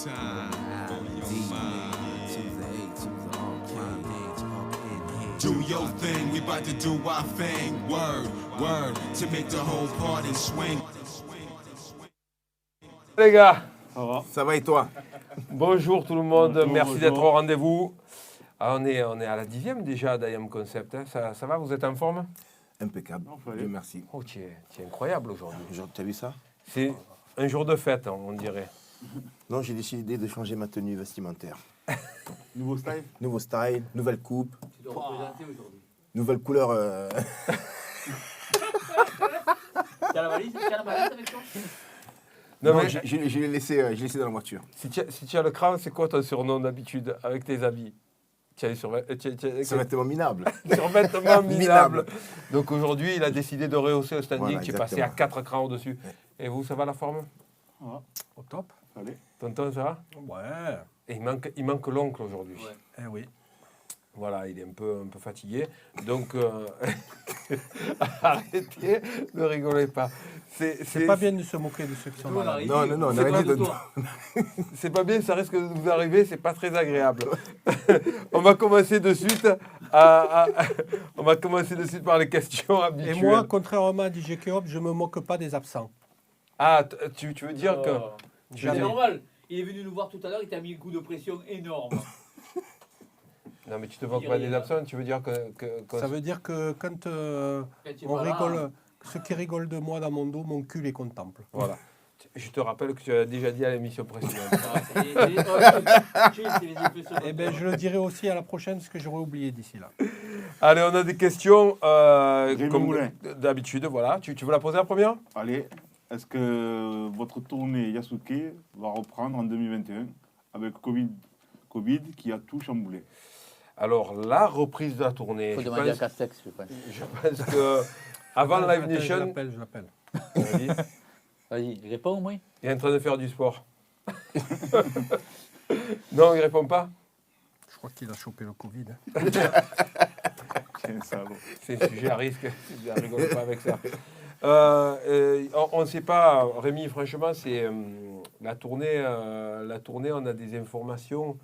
time on your mind. Do your thing, we about to do our thing. Word, word, to make the whole party swing. Les gars, Ça va et toi? bonjour tout le monde, Bonjour, merci bonjour. d'être au rendez-vous. On est à la 10e déjà d'IAM Concept, hein. Ça va, vous êtes en forme? Impeccable, Dieu merci. Oh, tu es incroyable aujourd'hui. T'as vu ça? C'est un jour de fête, on dirait. Non, j'ai décidé de changer ma tenue vestimentaire. Nouveau style. Nouveau style, nouvelle coupe, Tu dois représenter aujourd'hui. nouvelle couleur. T'as la valise avec toi? Non, Non, mais je l'ai laissé dans la voiture. si tu as le crâne, c'est quoi ton surnom d'habitude avec tes habits? Tu as les C'est vêtement minable. survêtements minables. Minable. Donc aujourd'hui, il a décidé de rehausser le standing, Voilà, tu es passé à exactement. 4 crans au-dessus. Et vous, ça va la forme? Voilà. Au top. Allez. Tonton, ça va? Ouais. Et il manque l'oncle aujourd'hui. Ouais. Eh oui. Voilà, il est un peu fatigué. Donc, arrêtez, ne rigolez pas. C'est pas bien de se moquer de ceux qui sont malades. Non, C'est arrêtez pas de. C'est pas bien, ça risque de vous arriver, c'est pas très agréable. On va commencer de suite on va commencer de suite par les questions Et habituelles. moi, contrairement à DJ Keop, je me moque pas des absents. Ah, tu veux dire que... C'est Jamais. normal. Il est venu nous voir tout à l'heure, il t'a mis un coup de pression énorme. Non, mais tu te moques pas des absents, tu veux dire que Ça veut dire que quand Quand tu es on pas là, rigole, ceux qui rigolent de moi dans mon dos, mon cul les contemple. Voilà. Je te rappelle que tu as déjà dit à l'émission précédente. Eh bien, je le dirai aussi à la prochaine, parce que j'aurais oublié d'ici là. Allez, on a des questions Rémi comme Moulin. d'habitude. Voilà. Tu veux la poser la première? Allez. Est-ce que votre tournée Yasuke va reprendre en 2021 avec Covid qui a tout chamboulé? Alors, la reprise de la tournée, Il faut je demander à pense, Castex, je pense. je pense que avant Live Attends, Nation, Je l'appelle. vas-y, Vas-y, réponds au moins. il est en train de faire du sport. Non, il répond pas. Je crois qu'il a chopé le Covid. Tiens, salaud. C'est un sujet à risque. Je ne rigole pas avec ça. On ne sait pas, Rémi, franchement, c'est la tournée, on a des informations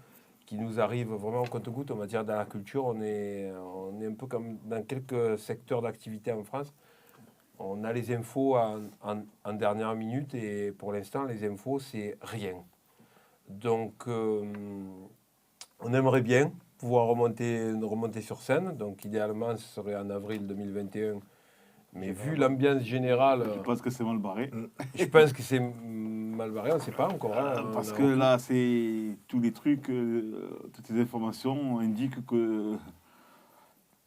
qui nous arrivent vraiment au compte-gouttes. On va dire dans la culture, on est un peu comme dans quelques secteurs d'activité en France. On a les infos en dernière minute et pour l'instant, les infos, c'est rien. Donc, on aimerait bien pouvoir remonter sur scène. Donc, idéalement, ce serait en avril 2021. Mais vu l'ambiance générale, Je pense que c'est mal barré. je pense que c'est mal barré, on ne sait pas encore. Hein. Parce que là, c'est tous les trucs, toutes les informations indiquent qu'on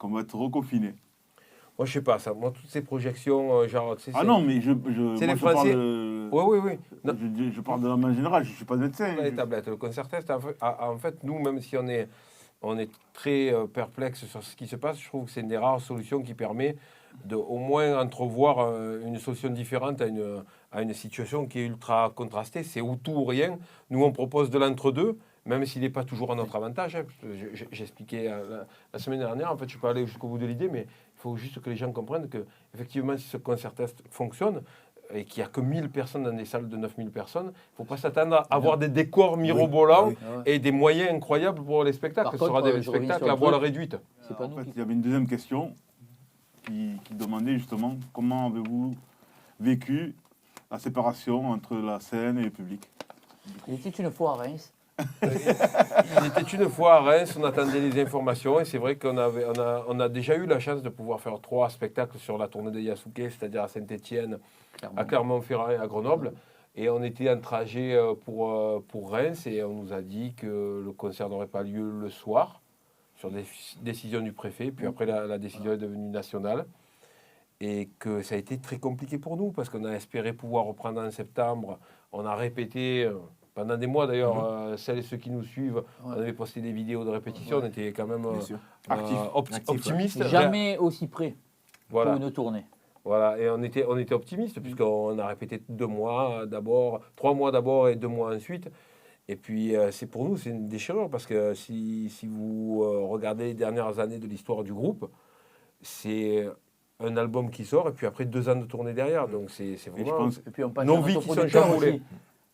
va être reconfiné. Moi, je sais pas ça. Moi, toutes ces projections, genre, tu sais, Ah non, mais c'est moi, les je parle Français. de, Oui. Non. je parle de la main générale, je ne suis pas médecin. Les tablettes, le concert test, en fait, nous, même si on est très perplexe sur ce qui se passe, je trouve que c'est une des rares solutions qui permet de au moins entrevoir une solution différente à une situation qui est ultra contrastée. C'est ou tout ou rien. Nous, on propose de l'entre-deux, même s'il n'est pas toujours à notre avantage. Hein. J'expliquais la semaine dernière, en fait, je ne suis pas allé jusqu'au bout de l'idée, mais il faut juste que les gens comprennent que, effectivement, si ce concert test fonctionne, et qu'il n'y a que 1000 personnes dans des salles de 9000 personnes, il ne faut pas s'attendre à avoir des décors mirobolants et des moyens incroyables pour les spectacles. Par Ce sera contre, des je reviens spectacles sur à le voile truc. réduite. C'est pas En nous fait, qui... il y avait une deuxième question qui demandait justement comment avez-vous vécu la séparation entre la scène et le public? Il était une fois à Reims. Il était une fois à Reims, on attendait les informations et c'est vrai qu'on a déjà eu la chance de pouvoir faire 3 spectacles sur la tournée de Yasuke, c'est-à-dire à Saint-Étienne, à Clermont-Ferrand et à Grenoble. Et on était en trajet pour Reims et on nous a dit que le concert n'aurait pas lieu le soir, sur décision du préfet. Puis après, la décision est devenue nationale. Et que ça a été très compliqué pour nous parce qu'on a espéré pouvoir reprendre en septembre. On a répété pendant des mois d'ailleurs, celles et ceux qui nous suivent, on avait posté des vidéos de répétition. On était quand même optimistes. Jamais aussi près Voilà. pour une tournée. Voilà, et on était optimistes puisqu'on a répété 2 mois d'abord, 3 mois d'abord et 2 mois ensuite. Et puis c'est pour nous, c'est une déchirure parce que si vous regardez les dernières années de l'histoire du groupe, c'est un album qui sort et puis après 2 ans de tournée derrière. Donc c'est vraiment je pense, Et puis on passe nos à vies notre qui sont producteur chamboulées. aussi.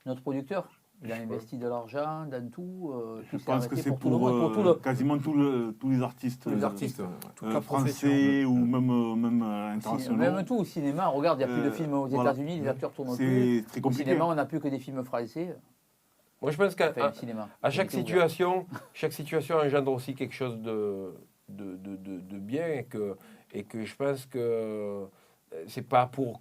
Notre producteur, Il a investi de l'argent dans tout. Je pense que c'est pour quasiment tous les artistes. Les artistes, Toute la profession. Français ou même internationaux. Même tout, au cinéma, regarde, il n'y a plus de films aux voilà. États-Unis, les acteurs tournent plus. C'est très Au compliqué. cinéma, on n'a plus que des films français. Moi, je pense qu'à Enfin, le cinéma. chaque situation engendre aussi quelque chose de bien et que je pense que c'est pas pour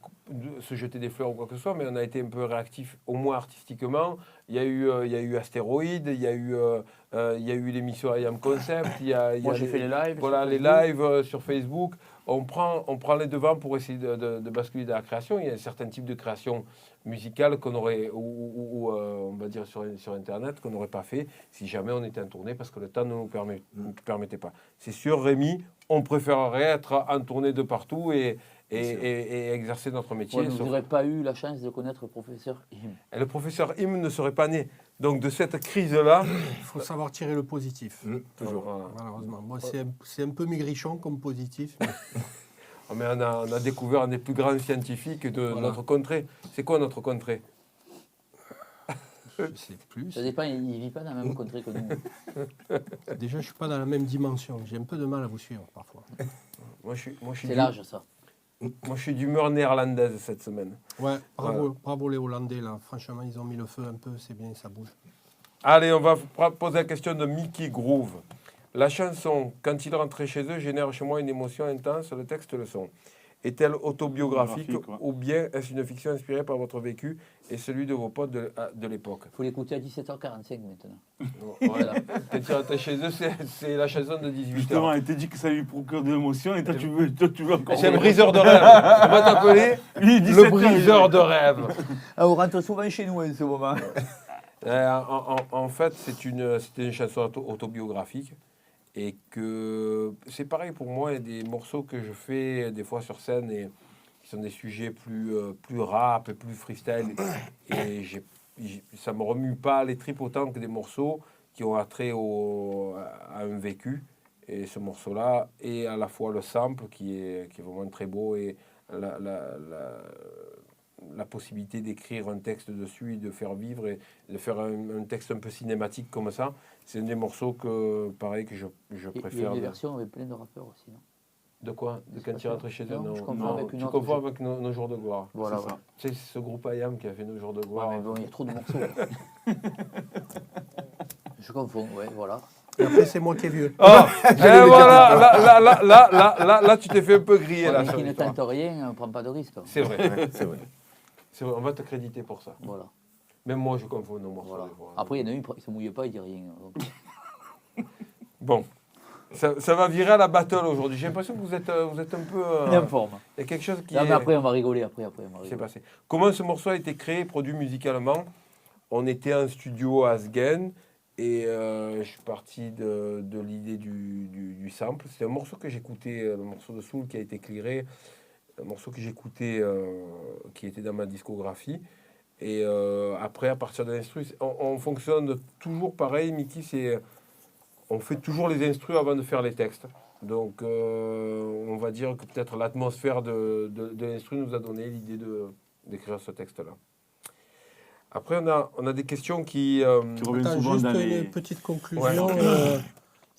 se jeter des fleurs ou quoi que ce soit, mais on a été un peu réactif, au moins artistiquement. Il y a eu Astéroïde, il y a eu l'émission I Am Concept, Moi, j'ai fait les lives. voilà, les lives sur Facebook. On prend les devants pour essayer de basculer dans la création. Il y a un certain type de création musicale qu'on aurait, ou on va dire sur Internet, qu'on n'aurait pas fait si jamais on était en tournée parce que le temps ne nous permettait pas. C'est sûr, Rémi, on préférerait être en tournée de partout et exercer notre métier. Vous n'aurez pas eu la chance de connaître le professeur Im. Et le professeur Im ne serait pas né. Donc de cette crise-là... Il faut savoir tirer le positif. Toujours. Voilà. Malheureusement. Moi, c'est un peu maigrichon comme positif. Mais on a découvert un des plus grands scientifiques de notre contrée. C'est quoi notre contrée? Je ne sais plus. Ça dépend, il ne vit pas dans la même contrée que nous. Déjà, je ne suis pas dans la même dimension. J'ai un peu de mal à vous suivre parfois. Moi, je suis C'est l'âge, ça. Moi, je suis d'humeur néerlandaise cette semaine. Ouais, bravo les Hollandais, là. Franchement, ils ont mis le feu un peu, c'est bien, ça bouge. Allez, on va poser la question de Mickey Groove. La chanson « Quand il rentrait chez eux » génère chez moi une émotion intense, le texte le son. Est-elle autobiographique ou bien est-ce une fiction inspirée par votre vécu et celui de vos potes de l'époque? Il faut l'écouter à 17h45 maintenant. Voilà. Quand il rentrait chez eux, c'est la chanson de 18h. Justement, il t'a dit que ça lui procure de l'émotion et toi tu veux encore. C'est un briseur de rêve. On va t'appeler le briseur de rêve. Ah, on rentre souvent chez nous en ce moment. En fait, c'était une chanson autobiographique. Et que c'est pareil pour moi, il y a des morceaux que je fais des fois sur scène et qui sont des sujets plus rap et plus freestyle. Et ça ne me remue pas les tripes autant que des morceaux qui ont attrait à un vécu. Et ce morceau-là est à la fois le sample qui est vraiment très beau et la possibilité d'écrire un texte dessus et de faire vivre et de faire un texte un peu cinématique comme ça. C'est un des morceaux que je préfère. Il y a des versions avec plein de rappeurs aussi, non? De quoi? De quand tu rentres chez eux? Non, je non, avec une tu autre, confonds avec nos jours de gloire. Voilà, c'est ça. Tu sais, c'est ce groupe IAM qui a fait nos jours de gloire. Ouais, mais bon, il y a trop de morceaux. Je confonds, ouais, voilà. Et après, c'est moi qui est vieux. Ah, et voilà, là, tu t'es fait un peu griller. Ouais, Là, mais sur qui ne l'histoire. tente rien, on ne prend pas de risque. C'est vrai. C'est vrai. C'est vrai, on va te créditer pour ça. Voilà. Même moi, je confonds nos morceaux. Voilà. des fois. Après, il y en a une, il ne se mouille pas, il ne dit rien. Donc. Bon, ça va virer à la battle aujourd'hui. J'ai l'impression que vous êtes un peu... Il est en forme. Il y a quelque chose qui Non, mais après, on va rigoler. Après, on va s'est rigoler. passé. Comment ce morceau a été créé, produit musicalement? On était en studio à Asgen et je suis parti de l'idée du sample. C'est un morceau que j'écoutais, le morceau de Soul qui a été clearé, un morceau que j'écoutais, qui était dans ma discographie. Et après, à partir de l'instru, on fonctionne toujours pareil, Mickey, on fait toujours les instrus avant de faire les textes. Donc, on va dire que peut-être l'atmosphère de l'instru nous a donné l'idée d'écrire ce texte-là. Après, on a des questions qui reviennent Attends, souvent juste dans les... une petite conclusion. Ouais.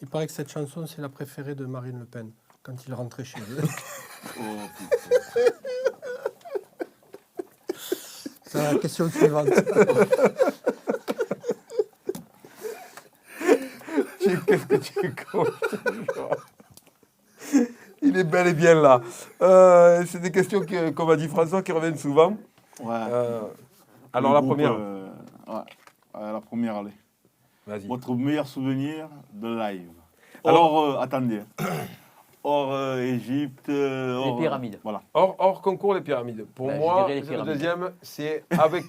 Il paraît que cette chanson, c'est la préférée de Marine Le Pen, quand il rentrait chez eux. Oh, putain. C'est la question suivante. Qu'est-ce que tu es con? Il est bel et bien là. C'est des questions, comme a dit François, qui reviennent souvent. Ouais. Alors, Le la groupe, première. La première, allez. Vas-y. Votre meilleur souvenir de live. Alors- Attendez. Hors Égypte. Les pyramides. Voilà. Hors concours, les pyramides. Pour Ben, je moi, dirais les le pyramides. deuxième, c'est avec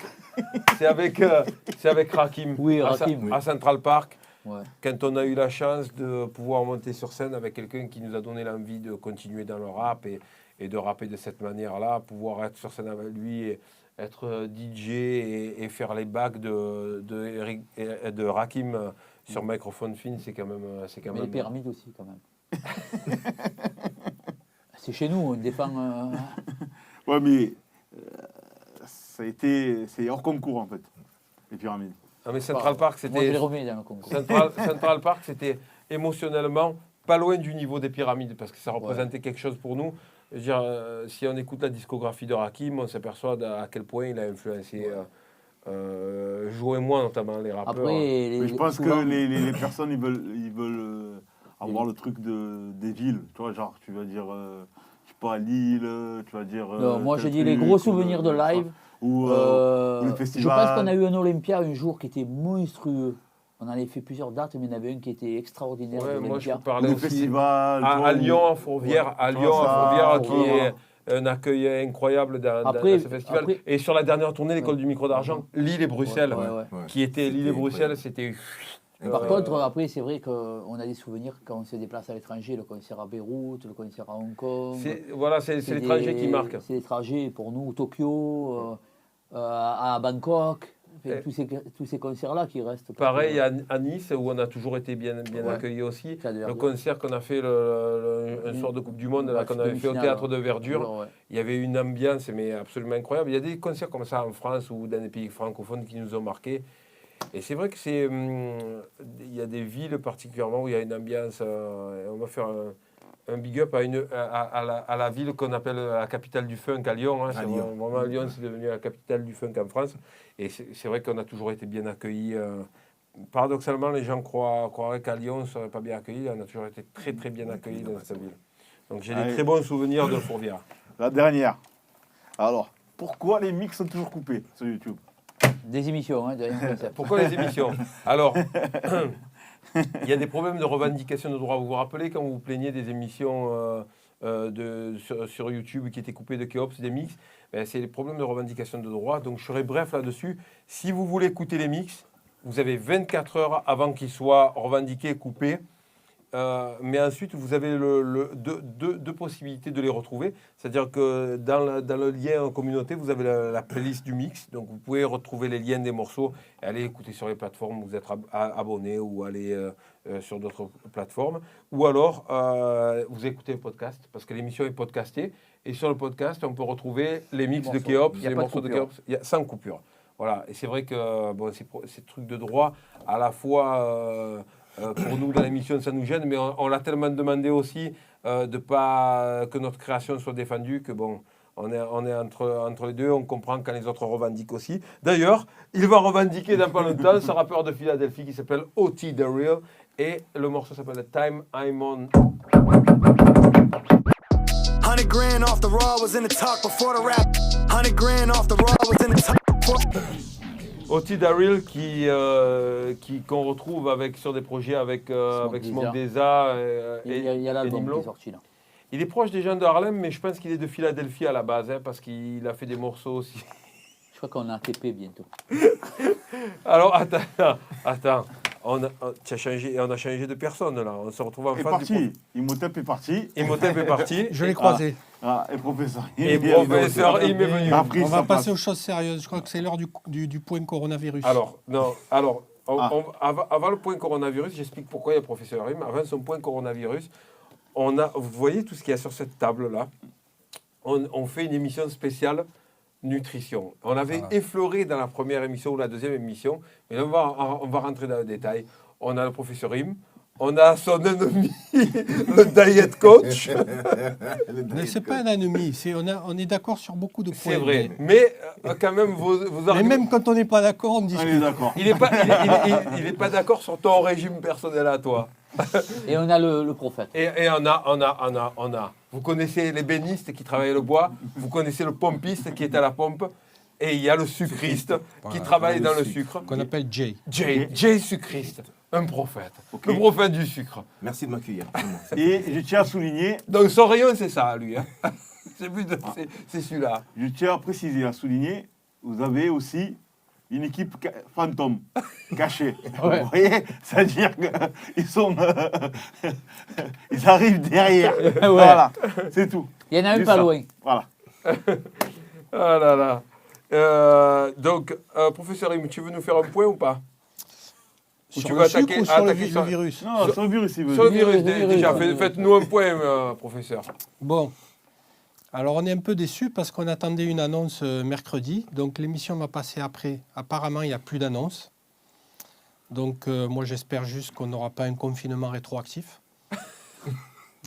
Rakim. Oui, à Rakim, oui. À Central Park. Ouais. Quand on a eu la chance de pouvoir monter sur scène avec quelqu'un qui nous a donné l'envie de continuer dans le rap et de rapper de cette manière-là, pouvoir être sur scène avec lui, et être DJ et faire les bacs de Rakim sur microphone fin, c'est quand même... Mais les pyramides aussi, quand même. C'est chez nous, on défend... Ouais, mais c'est hors concours, en fait, les pyramides. Ah, mais Central Park, Moi, je les c'était. remets dans le concours. Central Park, c'était émotionnellement pas loin du niveau des pyramides, parce que ça représentait quelque chose pour nous. Je veux dire, si on écoute la discographie de Rakim, on s'aperçoit à quel point il a influencé Joe et moi, notamment, les rappeurs. Après, Mais je pense souvent, que les personnes, ils veulent avoir le truc des villes. Tu vois, genre, tu vas dire, je sais pas, Lille, tu vas dire. non, moi, je tel dis les truc, gros souvenirs de live. Ou le Je pense festival. qu'on a eu un Olympia un jour qui était monstrueux. On en avait fait plusieurs dates, mais il y en avait un qui était extraordinaire. Ouais, moi, je l'Olympia. peux parler Le aussi festival. à Lyon, à Fourvière, Ouais. à Tu Lyon, vois, à ça, Fourvière, qui voilà. est un accueil incroyable dans Après- ce festival. après- Et sur la dernière tournée, l'école du micro d'argent, Lille et Bruxelles, Ouais. qui était Lille et C'était Bruxelles, incroyable. c'était. Par contre, après, c'est vrai qu'on a des souvenirs quand on se déplace à l'étranger, le concert à Beyrouth, le concert à Hong Kong. C'est l'étranger qui marque. C'est les trajets pour nous, Tokyo, à Bangkok. Enfin, tous ces concerts-là qui restent. Pareil à Nice, où on a toujours été bien Ouais. accueillis aussi. Ça devait Le être- concert qu'on a fait un soir de Coupe du Monde, là, qu'on avait fait au demi-finale, Théâtre de Verdure, ouais. il y avait une ambiance mais absolument incroyable. Il y a des concerts comme ça en France ou dans des pays francophones qui nous ont marqués. Et c'est vrai que il y a des villes particulièrement où il y a une ambiance. On va faire un big up à la ville qu'on appelle la capitale du funk à Lyon. Hein. À Lyon. Vraiment, Lyon, c'est devenu la capitale du funk en France. Et c'est vrai qu'on a toujours été bien accueillis. Paradoxalement, les gens croiraient qu'à Lyon, on ne serait pas bien accueillis. On a toujours été très, très bien accueillis dans cette ville. Donc j'ai des Allez. très bons souvenirs de Fourvière. La dernière. Alors, pourquoi les mix sont toujours coupés sur YouTube? Des émissions, hein, derrière un concept. Pourquoi les émissions? Alors, il y a des problèmes de revendication de droits. Vous vous rappelez quand vous plaignez des émissions sur YouTube qui étaient coupées de Keops, des mix? Ben, c'est les problèmes de revendication de droits. Donc je serai bref là-dessus. Si vous voulez écouter les mix, vous avez 24 heures avant qu'ils soient revendiqués et coupés. Mais ensuite, vous avez deux possibilités de les retrouver. C'est-à-dire que dans le lien en communauté, vous avez la playlist du mix. Donc, vous pouvez retrouver les liens des morceaux et aller écouter sur les plateformes où vous êtes abonné ou aller sur d'autres plateformes. Ou alors, vous écoutez le podcast parce que l'émission est podcastée. Et sur le podcast, on peut retrouver les mix de Keops, Il y a les pas de morceaux de coupure. Keops, sans coupure. Voilà. Et c'est vrai que bon, ces trucs de droit, à la fois... pour nous, dans l'émission, ça nous gêne, mais on l'a tellement demandé aussi de pas que notre création soit défendue que bon, on est entre les deux, on comprend quand les autres revendiquent aussi. D'ailleurs, il va revendiquer dans pas longtemps ce rappeur de Philadelphie qui s'appelle O.T. The Real et le morceau s'appelle Time I'm On. 100 grand off the raw was in the talk before the rap. 100 grand off the raw was in the talk before. O.T. Daryl qu'on retrouve sur des projets avec Smoke Deza Il y a l'album qui Nimlo. est sorti là. Il est proche des gens de Harlem, mais je pense qu'il est de Philadelphie à la base, hein, parce qu'il a fait des morceaux aussi. Je crois qu'on a un TP bientôt. Alors, attends. On a changé de personne, là. On se retrouve en est face du parti. Imhotep est parti. Imhotep est parti. Je l'ai croisé. Ah, et professeur. Et professeur, il m'est venu. Après, On ça va passe. passer aux choses sérieuses. Je crois que c'est l'heure du point coronavirus. Alors, avant le point coronavirus, j'explique pourquoi il y a professeur Rim. Avant son point coronavirus, vous voyez tout ce qu'il y a sur cette table-là. On fait une émission spéciale nutrition. On avait effleuré dans la première émission ou la deuxième émission, mais là, on va rentrer dans le détail. On a le professeur Rim, on a son ennemi, le diet coach. Mais c'est pas un ennemi. On est d'accord sur beaucoup de points. C'est vrai, mais quand même, vos Mais arguments... même quand on n'est pas d'accord, on On est discute. d'accord. Il n'est pas d'accord sur ton régime personnel à toi. Et on a le prophète. Et on a. Vous connaissez les bénistes qui travaillent le bois, vous connaissez le pompiste qui est à la pompe, et il y a le sucriste qui travaille dans le sucre. Qu'on appelle Jay. Jay sucriste, un prophète, le prophète du sucre. Merci de m'accueillir. Et je tiens à souligner, Donc son rayon, c'est ça, lui. Hein. C'est celui-là. je tiens à préciser, à souligner, vous avez aussi une équipe fantôme, cachée. Ouais. Vous voyez? C'est-à-dire qu'ils sont... ils arrivent derrière. Voilà, c'est tout. Il y en a un Juste pas ça. loin. Voilà. Ah là là. Donc, professeur Rim, tu veux nous faire un point ou pas? Ou Sur tu le veux sucre attaquer ou sur attaquer le virus? Non, sur le virus, il veut Sur le dire. virus, Le virus, déjà. le virus. Faites-nous un point, professeur. Bon. Alors, on est un peu déçus parce qu'on attendait une annonce mercredi. Donc, l'émission va passer après. Apparemment, il n'y a plus d'annonce. Donc, moi, j'espère juste qu'on n'aura pas un confinement rétroactif.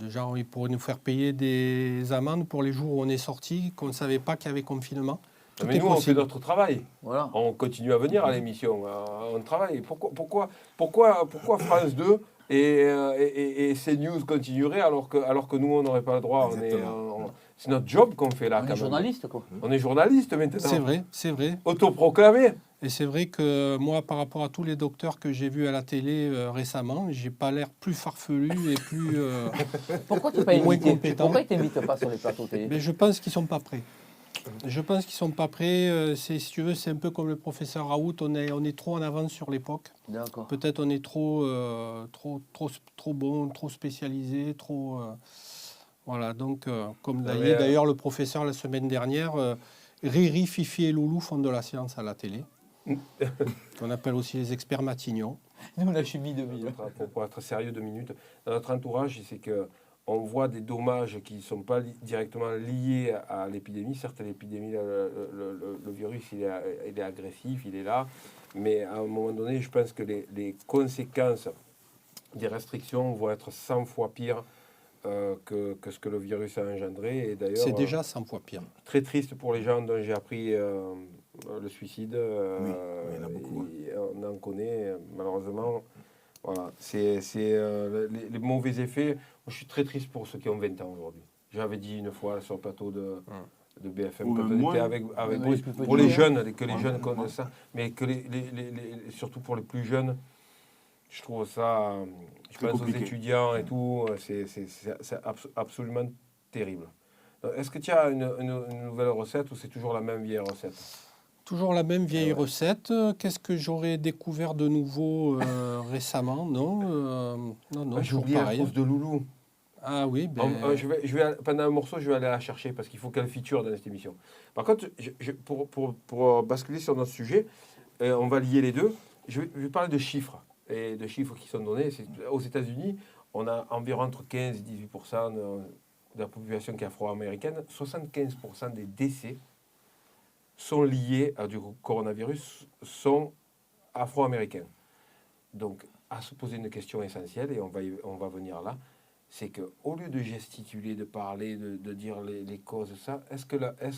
Déjà, ils pourraient nous faire payer des amendes pour les jours où on est sorti, qu'on ne savait pas qu'il y avait confinement. Tout Mais est nous, on fait possible. notre travail. Voilà. On continue à venir à l'émission. On travaille. Pourquoi France 2 et CNews continueraient alors que nous, on n'aurait pas le droit. C'est notre job qu'on fait là. On quand est même. journaliste, quoi. On est journaliste maintenant. C'est vrai. Autoproclamé. Et c'est vrai que moi, par rapport à tous les docteurs que j'ai vus à la télé récemment, j'ai pas l'air plus farfelu et plus... Pourquoi tu n'es pas moins invité? compétent. Pourquoi ils ne t'invitent pas sur les plateaux télé? Mais je pense qu'ils sont pas prêts. Je pense qu'ils sont pas prêts. Si tu veux, c'est un peu comme le professeur Raoult. On est trop en avance sur l'époque. D'accord. Peut-être on est trop bon, trop spécialisé, trop... voilà, donc, comme d'ailleurs le professeur la semaine dernière, Riri, Fifi et Loulou font de la science à la télé. Qu'on appelle aussi les experts Matignon. Nous, la chimie 2000. Pour être sérieux 2 minutes, dans notre entourage, c'est qu'on voit des dommages qui ne sont pas directement liés à l'épidémie. Certes, l'épidémie, le virus, il est agressif, il est là. Mais à un moment donné, je pense que les conséquences des restrictions vont être 100 fois pires que ce que le virus a engendré. Et d'ailleurs, C'est déjà 100 fois pire. très triste pour les gens dont j'ai appris le suicide. Oui, il y en a beaucoup. On en connaît, malheureusement. Voilà, c'est les mauvais effets. Moi, je suis très triste pour ceux qui ont 20 ans aujourd'hui. J'avais dit une fois sur le plateau de BFM, Ou quand même on était moins. avec Ouais, Bruce, plus pour petit, les hein. jeunes, que les jeunes connaissent ça, mais que surtout pour les plus jeunes, je trouve ça, je Très pense compliqué. aux étudiants et tout, c'est absolument terrible. Est-ce que tu as une nouvelle recette ou c'est toujours la même vieille recette? Toujours la même vieille Ouais. recette. Qu'est-ce que j'aurais découvert de nouveau récemment? Non, J'ai toujours oublié la pareil. trousse de Loulou. Ah oui, Pendant un morceau, je vais aller la chercher parce qu'il faut qu'elle feature dans cette émission. Par contre, pour basculer sur notre sujet, on va lier les deux. Je vais parler de chiffres et de chiffres qui sont donnés. Aux États-Unis, on a environ entre 15 et 18% de la population qui est afro-américaine. 75% des décès sont liés du coronavirus sont afro-américains. Donc, à se poser une question essentielle, et on va venir là, c'est qu'au lieu de gesticuler, de parler, de dire les causes de ça, est-ce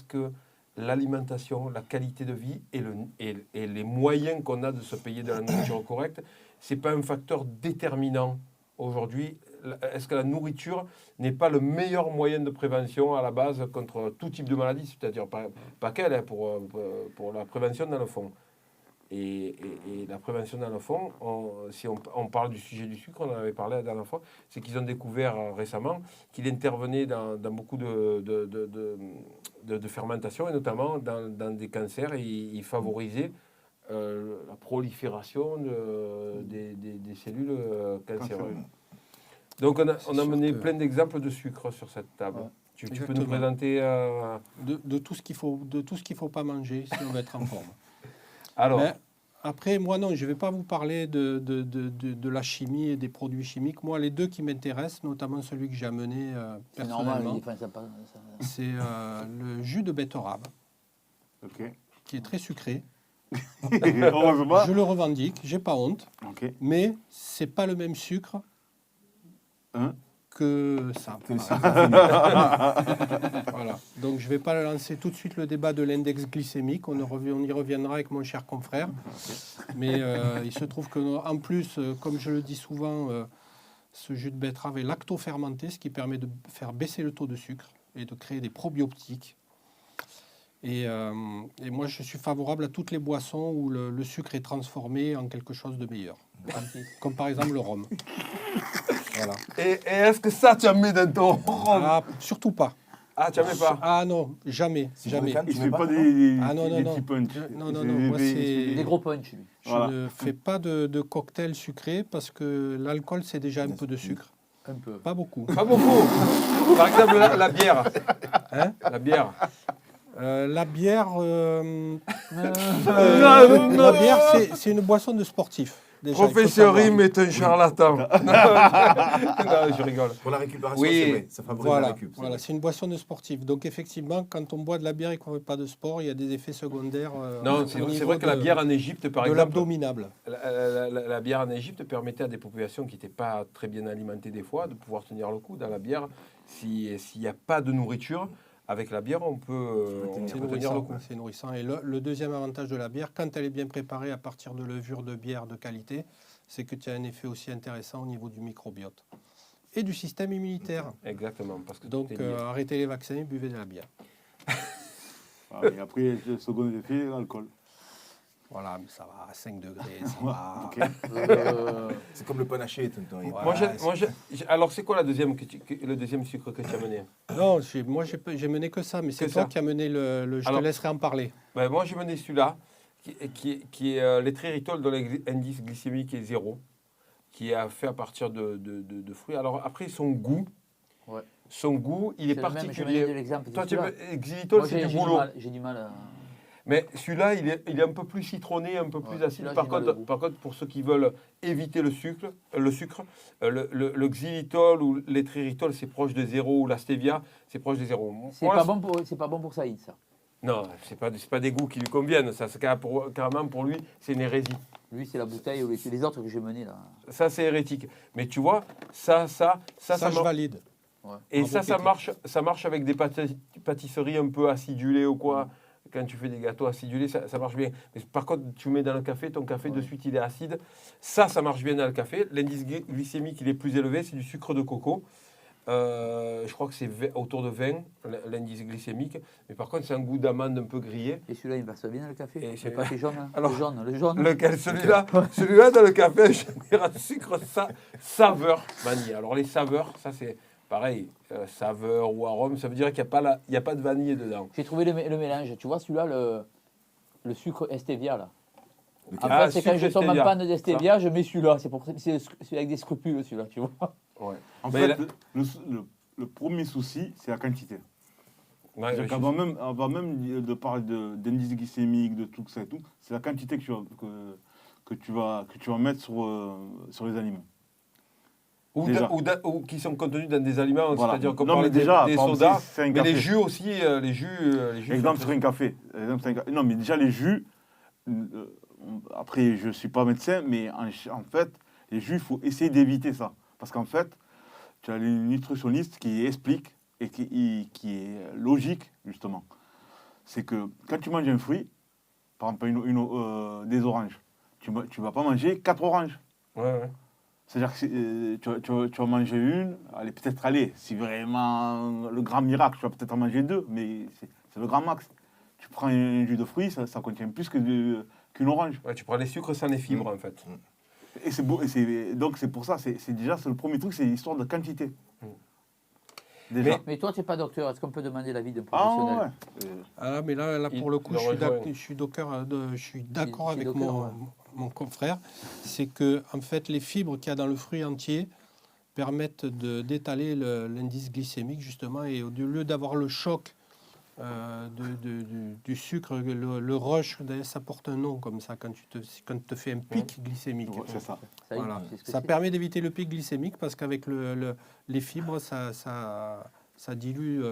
que l'alimentation, la qualité de vie et les moyens qu'on a de se payer de la nourriture correcte, ce n'est pas un facteur déterminant aujourd'hui? Est-ce que la nourriture n'est pas le meilleur moyen de prévention à la base contre tout type de maladie? C'est-à-dire, pas qu'elle, hein, pour la prévention dans le fond. Et la prévention dans le fond, si on parle du sujet du sucre, on en avait parlé la dernière fois, c'est qu'ils ont découvert récemment qu'il intervenait dans beaucoup de fermentation, et notamment dans des cancers, et il favorisait la prolifération des cellules cancéreuses. Donc on a mené plein d'exemples de sucre sur cette table. Ouais. Tu peux Exactement. nous présenter... De tout ce qu'il faut pas manger si on veut être en forme. Alors, Mais après, moi, non, je ne vais pas vous parler de la chimie et des produits chimiques. Moi, les deux qui m'intéressent, notamment celui que j'ai amené C'est normal, personnellement, ça- c'est le jus de betterave, Ok. qui est très sucré. Heureusement. Je le revendique, j'ai pas honte, Ok. mais c'est pas le même sucre Hein? que ça. Voilà. Donc, je ne vais pas lancer tout de suite le débat de l'index glycémique. On y reviendra avec mon cher confrère. Mais il se trouve qu'en plus, comme je le dis souvent, ce jus de betterave est lactofermenté, ce qui permet de faire baisser le taux de sucre et de créer des probiotiques. Et moi, je suis favorable à toutes les boissons où le sucre est transformé en quelque chose de meilleur. Comme par exemple le rhum. Voilà. et est-ce que ça, tu as mis dans ton rhum? Ah, surtout pas. Ah, tu n'en mets pas? Ah non, jamais, jamais. Il ne fait pas des Ah non, non, non. petits punch. Non, moi, c'est- Des gros punch, lui. Je Voilà. ne fais pas de cocktail sucré parce que l'alcool, c'est déjà un peu de sucre. Un peu. Pas beaucoup. Pas beaucoup. Par exemple, la bière. Hein? La bière. La bière, la bière, c'est une boisson de sportif. Déjà, il faut Professeur savoir. Rim est un charlatan. Non, je rigole. Pour la récupération, Oui. c'est vrai. Ça favorise la récup. c'est Voilà, vrai. c'est une boisson de sportif. Donc effectivement, quand on boit de la bière et qu'on ne fait pas de sport, il y a des effets secondaires. Non, au c'est niveau vrai que la de- bière en Égypte, par de exemple, l'abdominable. la bière en Égypte permettait à des populations qui n'étaient pas très bien alimentées des fois de pouvoir tenir le coup. Dans la bière, s'il n'y a pas de nourriture, avec la bière, on peut C'est tenir le nourrissant. coup. C'est nourrissant. Et le deuxième avantage de la bière, quand elle est bien préparée à partir de levures de bière de qualité, c'est que tu as un effet aussi intéressant au niveau du microbiote et du système immunitaire. Exactement. Parce que Donc tout est lié. arrêtez les vaccins et buvez de la bière. Et après, le second effet, l'alcool. Voilà, mais ça va à 5 degrés. Ça va. Ok. C'est comme le panaché, tonton. Ouais. Alors, c'est quoi le deuxième sucre que tu as mené? Non, moi j'ai mené que ça, mais c'est Que toi ça. qui as mené je Alors- te laisserai en parler. Ben, moi, j'ai mené celui-là, qui est l'éthyritol dont l'indice glycémique est 0, qui est fait à partir de fruits. Alors, après, son goût, Ouais. il est C'est le même, je vais donner de particulier. l'exemple. Toi, c'est celui-là. xylitol, Moi, c'est du j'ai boulot. J'ai du mal à... Mais celui-là, il est un peu plus citronné, un peu plus Ouais, acide. celui-là, Par j'ai mal au contre, goût. pour ceux qui veulent éviter le sucre, le xylitol ou l'éthyritol, c'est proche de 0, ou la stevia, c'est proche de 0. C'est pas bon pour Saïd, ça. Non, c'est pas des goûts qui lui conviennent. Ça, c'est carrément pour lui, c'est une hérésie. Lui, c'est la bouteille ou les autres que j'ai menés, là. Ça, c'est hérétique. Mais tu vois, ça je marche. valide. Et Bravo, ça marche avec des pâtisseries un peu acidulées ou quoi. Quand tu fais des gâteaux acidulés, ça marche bien. Mais par contre, tu mets dans le café, ton café de suite, il est acide. Ça marche bien dans le café. L'indice glycémique, il est plus élevé, c'est du sucre de coco. Je crois que c'est autour de 20, l'indice glycémique. Mais par contre, c'est un goût d'amande un peu grillé. Et celui-là, il passe bien dans le café. Et C'est pas fait jaune, hein. Alors, le jaune. Lequel? Celui-là Celui-là, dans le café, je mets un sucre saveur vanille. Alors, les saveurs, ça, c'est pareil. Saveur ou arôme, ça veut dire qu'il n'y a pas de vanille dedans. J'ai trouvé le mélange. Tu vois, celui-là, le sucre stevia, là. En Ah, fait, c'est quand sucre je tombe en stevia. panne d'stevia, je mets celui-là. C'est avec des scrupules, celui-là, tu vois. Ouais. En Mais fait, le premier souci, c'est la quantité. Ouais, C'est-à-dire qu'avant même de parler d'indice glycémique, de tout ça et tout, c'est la quantité que tu vas mettre sur les aliments. Déjà. Ou qui sont contenus dans des aliments, Voilà. c'est-à-dire qu'on Non, parle mais déjà, des par exemple, sodas, si c'est un mais café. les jus aussi, les jus. Exemple sur un café. Non, mais déjà les jus, après je ne suis pas médecin, mais en fait, les jus, il faut essayer d'éviter ça. Parce qu'en fait, tu as les nutritionnistes qui expliquent et qui est logique, justement. C'est que quand tu manges un fruit, par exemple des oranges, tu ne vas pas manger 4 oranges. Ouais. C'est-à-dire que tu vas manger une, allez, si vraiment le grand miracle, tu vas peut-être en manger 2, mais c'est le grand max. Tu prends un jus de fruits, ça contient plus qu'une orange. Ouais, tu prends les sucres sans les fibres, en fait. Et c'est beau, donc c'est pour ça, c'est le premier truc, c'est l'histoire de quantité. Déjà. Mais toi, tu n'es pas docteur. Est-ce qu'on peut demander l'avis d'un Ah professionnel? ouais. Ah, mais là pour le coup, le rejoint. je suis d'accord Je suis avec d'accord, ouais. mon confrère. C'est que en fait, les fibres qu'il y a dans le fruit entier permettent d'étaler l'indice glycémique, justement, et au lieu d'avoir le choc du sucre, le rush, d'ailleurs, ça porte un nom comme ça quand tu te fais un pic glycémique. Ouais, c'est ça. Saïd, Voilà. tu sais ce que Ça c'est permet d'éviter le pic glycémique parce qu'avec les fibres, ça dilue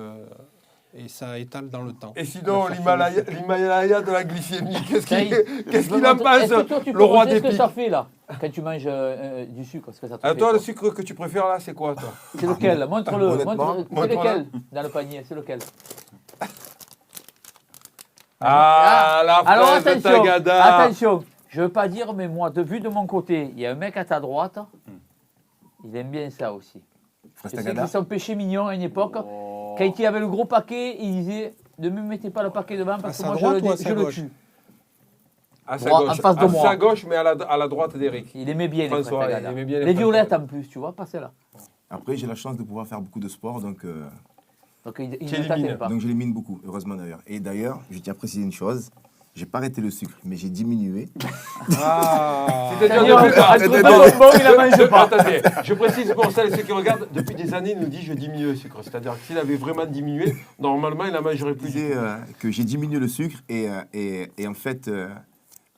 et ça étale dans le temps. Et sinon, Ça fait l'Himalaya de la glycémie, qu'est-ce Saïd, qu'il je veux en montrer- pense, est-ce que toi, tu peux le roi montrer des ce que pics? ça fait, là, quand tu manges du sucre? Ce que ça te Ah, fait, toi, le quoi. sucre que tu préfères, là, c'est quoi, toi? C'est lequel? Montre-le. Honnêtement, C'est montre-le. lequel dans le panier? C'est lequel? Ah, la Alors fraise de attention, Tagada. attention. Je veux pas dire, mais moi, de vue de mon côté, il y a un mec à ta droite, il aime bien ça aussi. Fraise Je sais que Tagada. c'est son péché mignon à une époque. Quand il avait le gros paquet, il disait ne me mettez pas le paquet devant parce À que sa moi droite ou à je sa le gauche? tue. À sa Droit, gauche, en face de à moi. sa gauche, mais à la droite d'Eric. Il aimait bien les fraises François, Tagada. il aimait bien les Les fraises violettes Tagada. en plus, tu vois, pas celle-là. Après, j'ai la chance de pouvoir faire beaucoup de sport, donc Donc il Tu ne élimines. t'atteint pas. j'élimine beaucoup, heureusement d'ailleurs. Et d'ailleurs, je tiens à préciser une chose. J'ai pas arrêté le sucre, mais j'ai diminué. Ah. C'est-à-dire, depuis- entre Attendez, deux bonbons, il a mangé pas. Attendez, je précise pour celles et ceux qui regardent, depuis des années, il nous dit je diminue le sucre. C'est-à-dire que s'il avait vraiment diminué, normalement, il en mangerait Je plus. disais que j'ai diminué le sucre et en fait,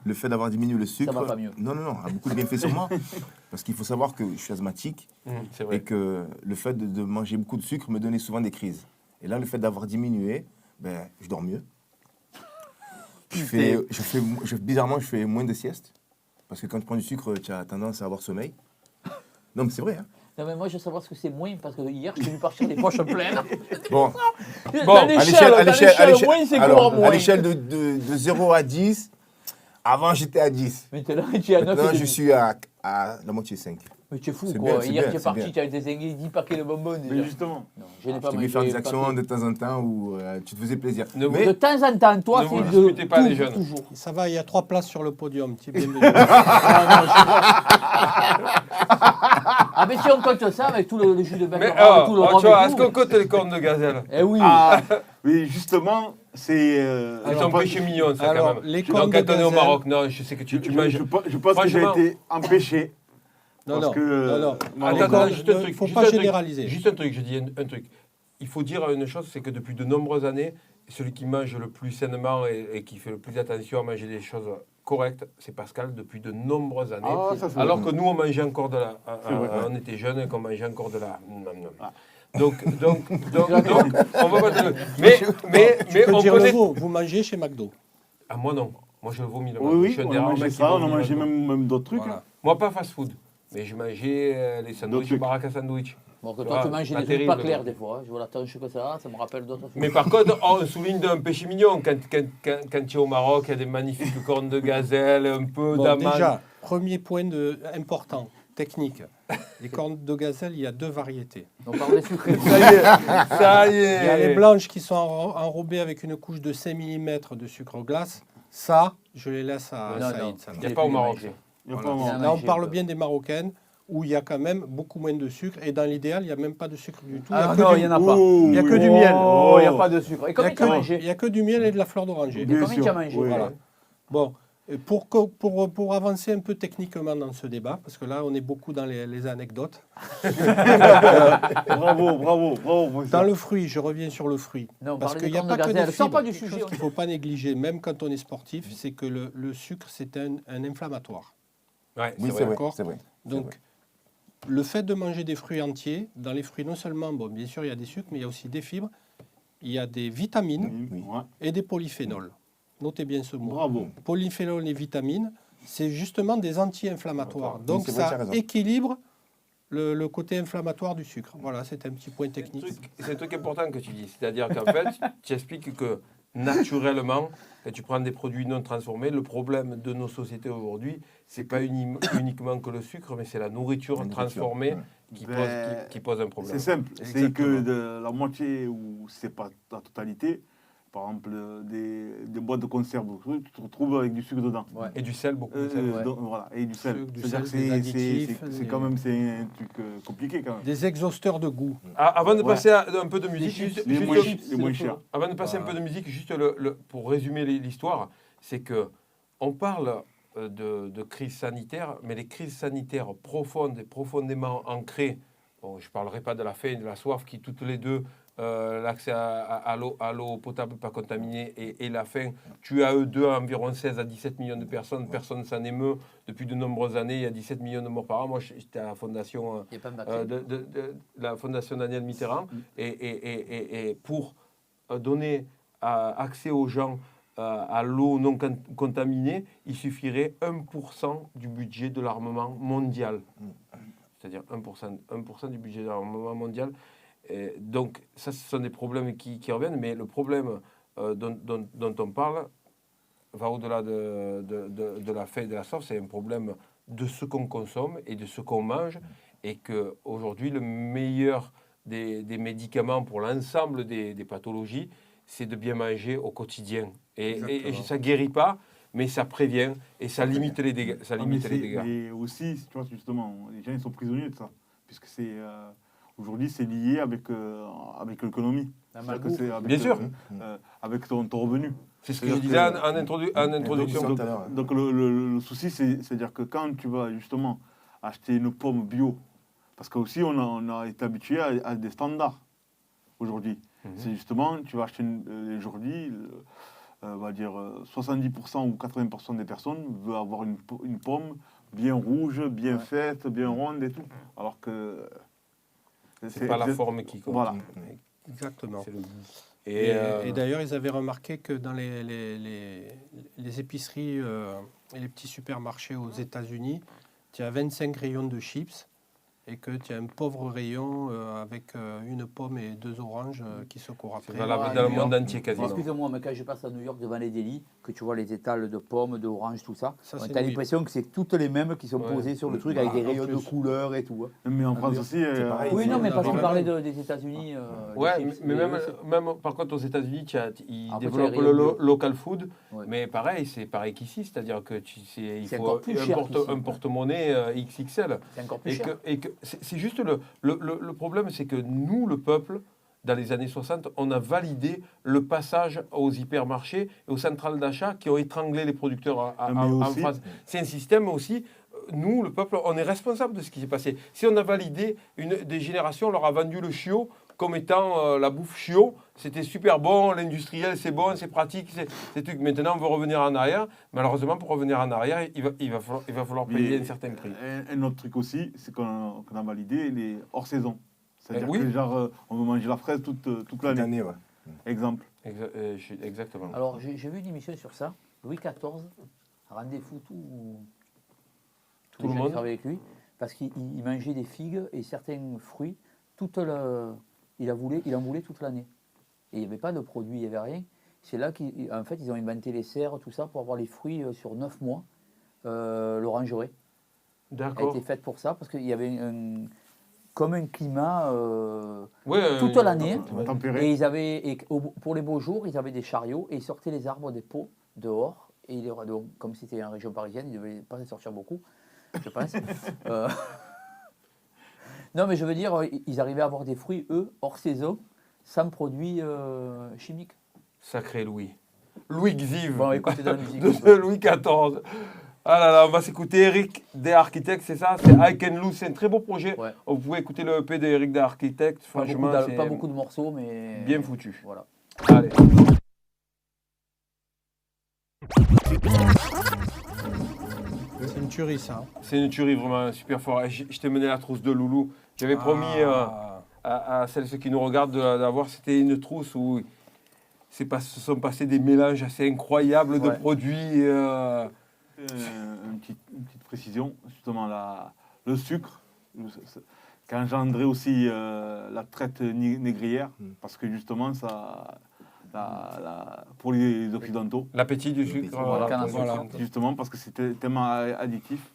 le fait d'avoir diminué le sucre va pas mieux. non, a beaucoup de bienfaits sur moi. Parce qu'il faut savoir que je suis asthmatique C'est vrai. et que le fait de manger beaucoup de sucre me donnait souvent des crises. Et là, le fait d'avoir diminué, ben, je dors mieux. Bizarrement, je fais moins de siestes. Parce que quand tu prends du sucre, tu as tendance à avoir sommeil. Non, mais c'est vrai. Hein. Non, mais moi, je veux savoir ce que c'est moins, parce que hier, je suis venu partir les poches pleines. Bon, Dans l'échelle, moins, c'est quoi, moins? à l'échelle de 0 à 10, avant j'étais à 10. Maintenant, tu es à 9. Maintenant, je suis à la moitié 5. Mais tu es fou, C'est quoi. bien, c'est Hier, bien, tu es c'est parti, bien. tu as dézingué 10 paquets de bonbons. Mais déjà. justement, Non, je n'ai pas Tu devais mangé. faire des pas actions tout. de temps en temps où tu te faisais plaisir. Ne Mais De temps en temps, toi, Ne vous c'est de disputez pas, les jeunes. toujours. Ça va, il y a 3 places sur le podium. Tu es bienvenu. Ah, mais si on compte ça, avec tout le jus de Mais betterave, tout le rhum tu vois, et est-ce tout. qu'on compte les cornes de gazelle? Eh oui. oui, justement, c'est. C'est un péché mignon, ça, alors, quand même. les Donc, cornes de quand on est au gazelle- Maroc, non, je sais que tu manges. Je pense que j'ai Franchement- été empêché. Non, Parce non, que, non. Maroc- Les Attends, cornes, juste un il truc. faut juste pas un truc, généraliser. Juste un truc, je dis un truc. Il faut dire une chose, c'est que depuis de nombreuses années, celui qui mange le plus sainement et qui fait le plus attention à manger des choses correctes, c'est Pascal depuis de nombreuses années. Ah, ça, c'est Alors vrai. que nous, on mangeait encore de la... C'est vrai. on était jeunes et qu'on mangeait encore de la... Ah. Donc, on va pas te le... Mais Tu peux on dire connaît... le mot. Vous mangez chez McDo. Ah, moi non. Moi, je le vomis le Oui, Je suis un on des a rares mangé mecs qui ça, on a vomit mangé le McDo. même d'autres trucs. Voilà. Moi, pas fast-food. Mais je mangeais les sandwichs, trucs. baraque à sandwich. Bon, que Tu toi, vois, tu manges pas des trucs terrible, pas clairs quoi. des fois. Je vois la tâche que ça me rappelle d'autres choses. Mais par contre, on souligne un péché mignon. Quand tu es au Maroc, il y a des magnifiques cornes de gazelle, un peu Bon, d'amande. déjà, premier point important, technique. Les cornes de gazelle, il y a 2 variétés. On parle des sucrés. Ça y Il y a les est. blanches qui sont enrobées avec une couche de 5 mm de sucre glace. Ça, je les laisse à Non, Saïd. non. ça. Il n'y a pas au Maroc. ça. Il y a Voilà. pas vraiment- Là, on Manger, parle quoi. bien des marocaines, où il y a quand même beaucoup moins de sucre. Et dans l'idéal, il n'y a même pas de sucre du tout. Ah il non, n'y il n'y en a pas. Ouh, il y a que oui. du miel. Oh, il n'y a pas de sucre. Et Il y a combien tu as mangé que du miel et de la fleur d'oranger. Bien combien sûr, tu as mangé oui. Voilà. Bon, et pour avancer un peu techniquement dans ce débat, parce que là, on est beaucoup dans les anecdotes. Bravo. Dans le fruit, je reviens sur le fruit. Non, on Parce parlait qu'il des n'y a cornes pas de que des gazelle. Sors fibres. pas du Quelque sujet. chose qu'il ne faut pas négliger, même quand on est sportif, c'est que le sucre, c'est un inflammatoire. Ouais, Oui, c'est c'est vrai. vrai. C'est vrai. Donc, le fait de manger des fruits entiers, dans les fruits, non seulement, bon, bien sûr, il y a des sucres, mais il y a aussi des fibres, il y a des vitamines Oui. Ouais. et des polyphénols. Notez bien ce mot. Bravo. Polyphénols et vitamines, c'est justement des anti-inflammatoires. Donc, c'est vrai, tu ça as raison. équilibre le côté inflammatoire du sucre. Voilà, c'est un petit point technique. C'est un truc important que tu dis. C'est-à-dire qu'en fait, tu expliques que naturellement, quand tu prends des produits non transformés, le problème de nos sociétés aujourd'hui, c'est pas uniquement que le sucre, mais c'est la nourriture La nourriture, transformée ouais. qui pose un problème. C'est simple, c'est Exactement. que de la moitié ou c'est pas la totalité, par exemple des boîtes de conserve, tu te retrouves avec du sucre dedans. Ouais. Et du sel, beaucoup de sel. ouais. Donc, voilà, et du sel. Sucre, du C'est-à-dire sel, que des additifs, c'est des- quand même c'est un truc compliqué quand même. Des exhausteurs de goût. Ah, avant de Ouais. passer à un peu de musique, juste, Les juste- moins chers. avant de passer un peu de musique, juste pour résumer l'histoire, c'est que on parle de crise sanitaire, mais les crises sanitaires profondes et profondément ancrées, bon, je ne parlerai pas de la faim et de la soif qui toutes les deux, l'accès à l'eau potable pas contaminée et la faim, tuent à eux deux environ 16 à 17 millions de personnes, personne s'en émeut depuis de nombreuses années, il y a 17 millions de morts par an. Moi j'étais à la fondation Il n'y a pas de vaccin. de la fondation Daniel Mitterrand et pour donner accès aux gens à l'eau non contaminée, il suffirait 1% du budget de l'armement mondial. C'est-à-dire 1% du budget de l'armement mondial. Et donc, ça, ce sont des problèmes qui reviennent, mais le problème dont on parle va au-delà de la faim et de la soif. C'est un problème de ce qu'on consomme et de ce qu'on mange, et qu'aujourd'hui, le meilleur des médicaments pour l'ensemble des pathologies, c'est de bien manger au quotidien. Et ça ne guérit pas, mais ça prévient et ça limite les dégâts. Ça limite les dégâts. Mais aussi, tu vois, justement, les gens ils sont prisonniers de ça, puisque c'est aujourd'hui c'est lié avec l'économie. La C'est-à-dire que malbouffe. c'est avec, Bien sûr. Avec ton revenu. C'est ce que je C'est-à-dire disais que- en introduction. tout à l'heure, hein. Donc le souci, c'est-à-dire que quand tu vas justement acheter une pomme bio, parce qu'aussi on a été habitué à des standards aujourd'hui. C'est justement, tu vas acheter aujourd'hui, on va dire 70% ou 80% des personnes veulent avoir une pomme bien rouge, bien faite, bien ronde et tout. Alors que C'est pas la forme qui compte. Voilà. Exactement. C'est le goût. Et d'ailleurs, ils avaient remarqué que dans les épiceries et les petits supermarchés aux États-Unis, tu as 25 rayons de chips et que tu as un pauvre rayon avec une pomme et 2 oranges qui se courent C'est après. valable dans le monde entier quasiment. Excusez-moi, mais quand je passe à New York devant les délis, que tu vois les étals de pommes, d'oranges, tout ça, Ça, tu c'est as New l'impression que c'est toutes les mêmes qui sont Ouais. posées sur le truc avec des en rayons de plus. couleurs et tout. Hein. Mais en France aussi. pareil. Oui, non, mais parce dans qu'on le parlait même. des États-Unis. Ouais, des chips, mais mais même, eux, c'est- même par contre aux États-Unis, ils Après, développent tu as les le rayons local food, Ouais. mais pareil, c'est pareil qu'ici, c'est-à-dire que il C'est faut encore plus cher qu'ici. un porte-monnaie XXL. c'est encore plus Et cher. que c'est juste le problème, c'est que nous, le peuple, dans les années 60, on a validé le passage aux hypermarchés et aux centrales d'achat qui ont étranglé les producteurs Mais en aussi- France. C'est un système aussi. Nous, le peuple, on est responsable de ce qui s'est passé. Si on a validé des générations, on leur a vendu le chiot comme étant la bouffe chiot, c'était super bon, l'industriel c'est bon, c'est pratique, c'est truc. Maintenant, on veut revenir en arrière. Malheureusement, pour revenir en arrière, il va falloir payer un certain prix. Un autre truc aussi, c'est qu'on a validé les hors saison. C'est-à-dire oui. que genre, on veut manger la fraise toute l'année. L'année, ouais. Exemple. Exactement. Alors, j'ai vu une émission sur ça. Louis XIV rendait fou Tout le les gens qui monde. travaillaient avec lui, parce qu'il mangeait des figues et certains fruits, il en voulait toute l'année. Et il n'y avait pas de produit, il n'y avait rien. C'est là qu'en fait, ils ont inventé les serres, tout ça, pour avoir les fruits sur 9 mois. L'orangerie a D'accord. été faite pour ça, parce qu'il y avait comme un climat Ouais, toute l'année. Tempéré. Et pour les beaux jours, ils avaient des chariots et ils sortaient les arbres des pots dehors. Et donc, comme c'était en région parisienne, ils ne devaient pas sortir beaucoup, je pense. Non, mais je veux dire, ils arrivaient à avoir des fruits, eux, hors saison, sans produits chimiques. Sacré Louis. Louis Xiv Bon, écoutez dans la musique. de Louis XIV. Ah là là, on va s'écouter Eric des Architects, c'est ça? C'est I Can Lose, c'est un très beau projet. Ouais. Vous pouvez écouter le EP d'Eric des Architects, franchement, c'est Pas beaucoup de morceaux, mais bien foutu. Voilà. Allez. C'est une tuerie, ça. C'est une tuerie vraiment super fort. Et je t'ai mené la trousse de Loulou. J'avais promis à celles qui nous regardent d'avoir, c'était une trousse où se sont passés des mélanges assez incroyables de Ouais. produits. Une petite précision, justement, le sucre, qui a engendré aussi la traite négrière, parce que justement, pour les Occidentaux, L'appétit du sucre. Voilà. justement, parce que c'était tellement additif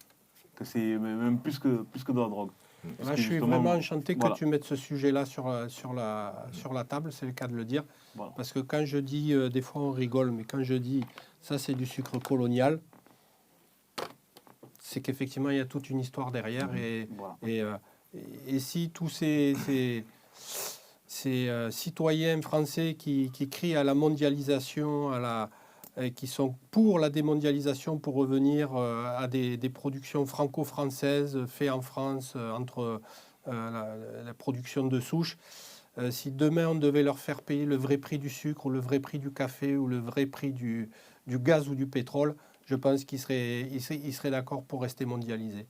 que c'est même plus que de la drogue. Parce Là, que je suis justement, vraiment enchanté que voilà. tu mettes ce sujet-là sur la table, c'est le cas de le dire. Voilà. Parce que quand je dis, des fois on rigole, mais quand je dis ça c'est du sucre colonial, c'est qu'effectivement il y a toute une histoire derrière. Voilà. Et si tous ces citoyens français qui crient à la mondialisation, qui sont pour la démondialisation, pour revenir à des productions franco-françaises faites en France entre la production de souche, si demain on devait leur faire payer le vrai prix du sucre ou le vrai prix du café ou le vrai prix du gaz ou du pétrole, je pense qu'ils seraient d'accord pour rester mondialisés.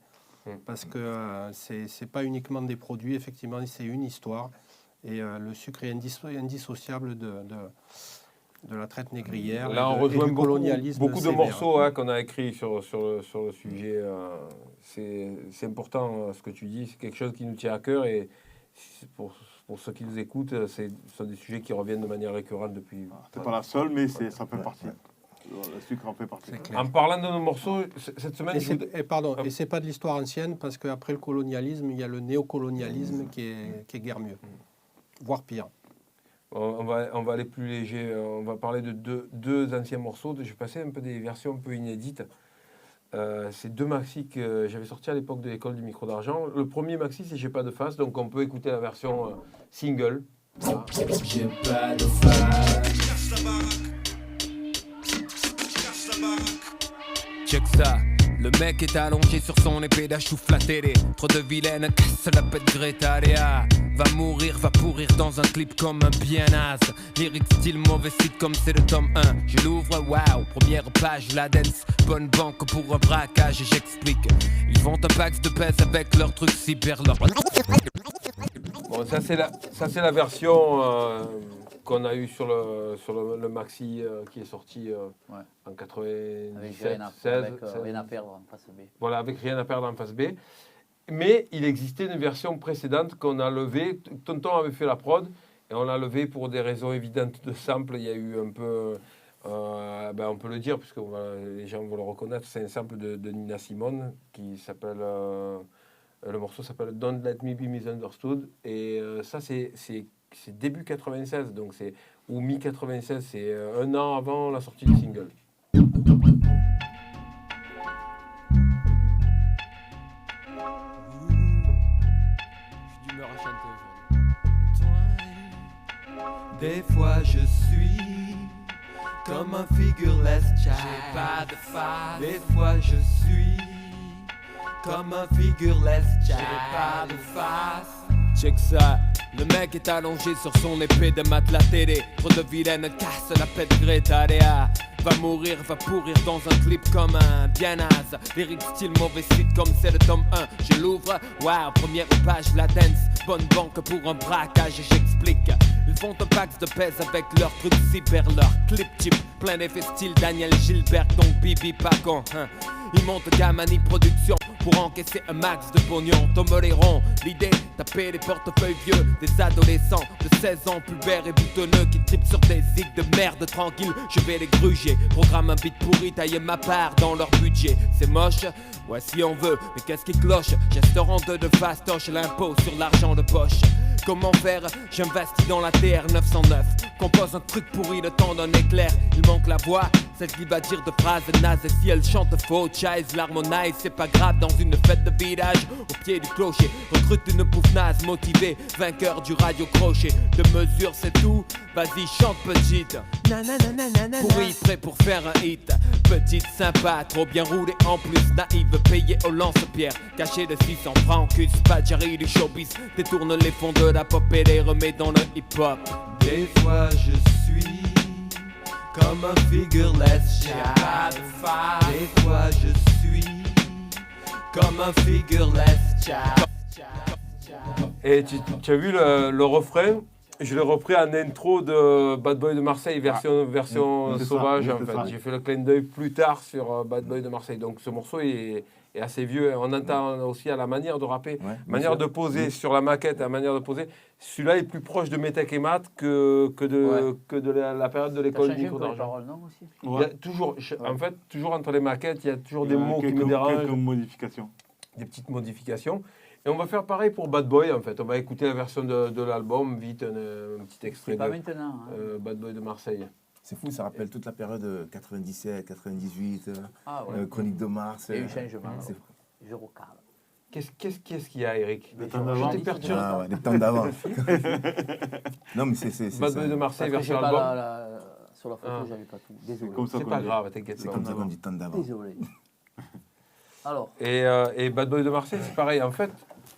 Parce que c'est pas uniquement des produits, effectivement, c'est une histoire. Et le sucre est indissociable de la traite négrière. Là, on et rejoint du colonialisme beaucoup de sévère. morceaux qu'on a écrits sur le sujet. C'est important ce que tu dis, c'est quelque chose qui nous tient à cœur. Et pour ceux qui nous écoutent, ce sont des sujets qui reviennent de manière récurrente depuis. C'est pas la seule, mais ça fait partie. Le sucre en fait partie. C'est clair. En parlant de nos morceaux, cette semaine, Et c'est pas de l'histoire ancienne, parce qu'après le colonialisme, il y a le néocolonialisme qui est guère mieux, voire pire. on va aller plus léger. On va parler de deux anciens morceaux. Je vais passer un peu des versions un peu inédites. C'est deux maxis que j'avais sortis à l'époque de l'école du micro d'argent. Le premier maxi, c'est J'ai pas de face, donc on peut écouter la version single. Voilà. J'ai pas de face. Check ça, Le mec est allongé sur son épée d'achouf la télé. Trop de vilaines casse la pète Greta Léa. Va mourir, va pourrir dans un clip comme un bien naze. Lyric style mauvais site comme c'est le tome 1. Je l'ouvre, waouh, première page, la dance. Bonne banque pour un braquage et j'explique. Ils font un pax de pèse avec leur truc cyber. Bon, ça c'est la version qu'on a eue sur le maxi qui est sorti en 97, 16. Rien à perdre en face B. Voilà, avec rien à perdre en face B. Mais il existait une version précédente qu'on a levée. Tonton avait fait la prod et on l'a levée pour des raisons évidentes de sample. Il y a eu un peu, on peut le dire puisque les gens vont le reconnaître, c'est un sample de Nina Simone qui s'appelle, le morceau s'appelle Don't Let Me Be Misunderstood. Et ça c'est début 96, donc ou mi-96, c'est un an avant la sortie du single. Des fois je suis comme un figureless child. J'ai pas de face. Des fois je suis comme un figureless child. J'ai pas de face. Check ça, le mec est allongé sur son épée de matelas télé. Trop de vilaines casse la pète Greta Léa. Va mourir, va pourrir dans un clip comme un bien naze. Lyric style mauvais site comme c'est le tome 1. Je l'ouvre, waouh, première page, la dance. Bonne banque pour un braquage et j'explique. Ils font un pax de pèse avec leur truc cyber, leur clip chip. Plein d'effets style Daniel Gilbert, donc Bibi pas con. Ils montent Gamani Production pour encaisser un max de pognon. Tomoléron, l'idée, taper les portefeuilles vieux des adolescents de 16 ans, pubères et boutonneux qui tripent sur des zigs de merde tranquille. Je vais les gruger, programme un beat pourri, tailler ma part dans leur budget. C'est moche, ouais si on veut, mais qu'est-ce qui cloche? Gesteront de fastoche, l'impôt sur l'argent de poche. Comment faire? J'investis dans la TR 909. Compose un truc pourri le temps d'un éclair. Il manque la voix, celle qui va dire de phrases nazes. Et si elle chante faux, chise, l'harmonise, c'est pas grave dans une fête de village. Au pied du clocher, recrute une pouffe naze motivée, vainqueur du radio crochet. De mesure c'est tout, vas-y chante petite. Pourri, prêt pour faire un hit. Petite sympa, trop bien roulée en plus. Naïve, payée au lance-pierre. Caché de 600 francs, cul, Spadjari du showbiz. Détourne les fonds de la pop et les remet dans le hip-hop. Des fois je suis comme un figureless child. Des fois je suis comme un figureless child. Et tu as vu le refrain? Je l'ai repris en intro de Bad Boy de Marseille, version sauvage en fait. J'ai fait le clin d'œil plus tard sur Bad Boy de Marseille. Donc ce morceau est assez vieux. On entend aussi à la manière de rapper, manière de poser sur la maquette, la manière de poser. Celui-là est plus proche de Métèque et Math que de la période de l'école Micro d'Argent. Il y a toujours, en fait, toujours entre les maquettes, il y a toujours des mots qui me dérangent. Quelques modifications. Des petites modifications. Et on va faire pareil pour Bad Boy en fait. On va écouter la version de l'album, vite un petit extrait pas de maintenant, Bad Boy de Marseille. C'est fou, ça rappelle toute la période 97, 98, Chronique de Mars. Il y a eu changement. Je recale. Qu'est-ce qu'il y a, Eric? Le temps d'avant. Je t'ai perturbé. Ah ouais, les temps d'avant. Non, mais c'est Bad ça. Boy de Marseille, Parce que version j'ai pas album. sur la photo, j'avais pas tout. Désolé. C'est pas grave, t'inquiète C'est pas. comme ça qu'on dit temps d'avant. Désolé. Alors. Et Bad Boy de Marseille, c'est pareil. En fait,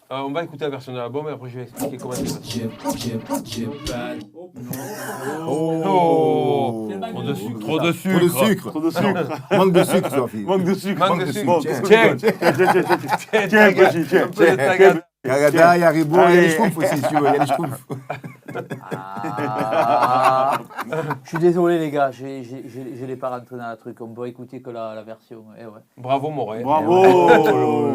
on va écouter la version de l'album et après je vais expliquer comment c'est passé. Oh, trop de sucre. Trop de sucre. Trop de sucre. Manque de sucre, Sophie. Manque de sucre. Manque de sucre. Bon, Tiens, tiens, petit, tiens. un peu de tagada. Yagada, il y a Haribo, il y a les schtroumpfs aussi, si tu veux. Il y a les schtroumpfs. Je suis désolé les gars, je l'ai pas rentré dans le truc. On peut écouter que la version. Eh ouais. Bravo Moret. Bravo.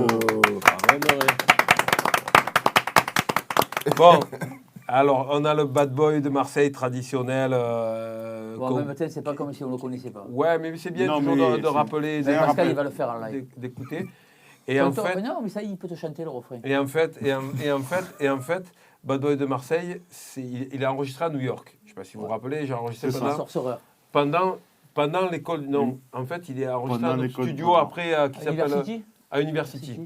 Bon, alors on a le Bad Boy de Marseille traditionnel. En même temps, c'est pas comme si on le connaissait pas. Ouais, mais c'est bien Non, toujours mais de rappeler, Pascal, il va le faire en live. d'écouter. Et en fait, non, mais ça, il peut te chanter le refrain. et en fait, Bad Boy de Marseille, il est enregistré à New York. Je ne sais pas si vous vous rappelez, j'ai enregistré pendant l'école. Non, en fait, il est enregistré dans notre studio après qui s'appelle à University.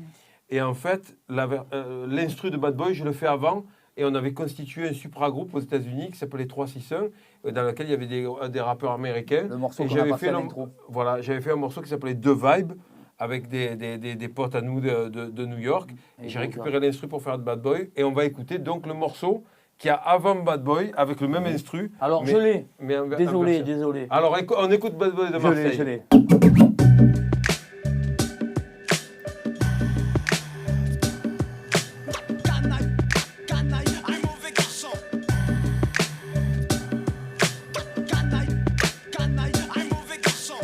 Et en fait, l'instru de Bad Boy, je le fais avant. Et on avait constitué un supra-groupe aux États-Unis qui s'appelait 361, dans lequel il y avait des rappeurs américains. Le morceau et qu'on a pas fait à l'intro. Voilà, j'avais fait un morceau qui s'appelait The Vibe, avec des potes à nous de New York. Et j'ai donc, récupéré l'instru pour faire de Bad Boy. Et on va écouter donc le morceau qui a avant Bad Boy avec le même instru. Alors, mais- je l'ai. mais en- en Désolé, version. désolé. Alors on écoute Bad Boy de Je l'ai, Marseille. je l'ai. Canaille, un mauvais garçon. Canaille, un mauvais garçon.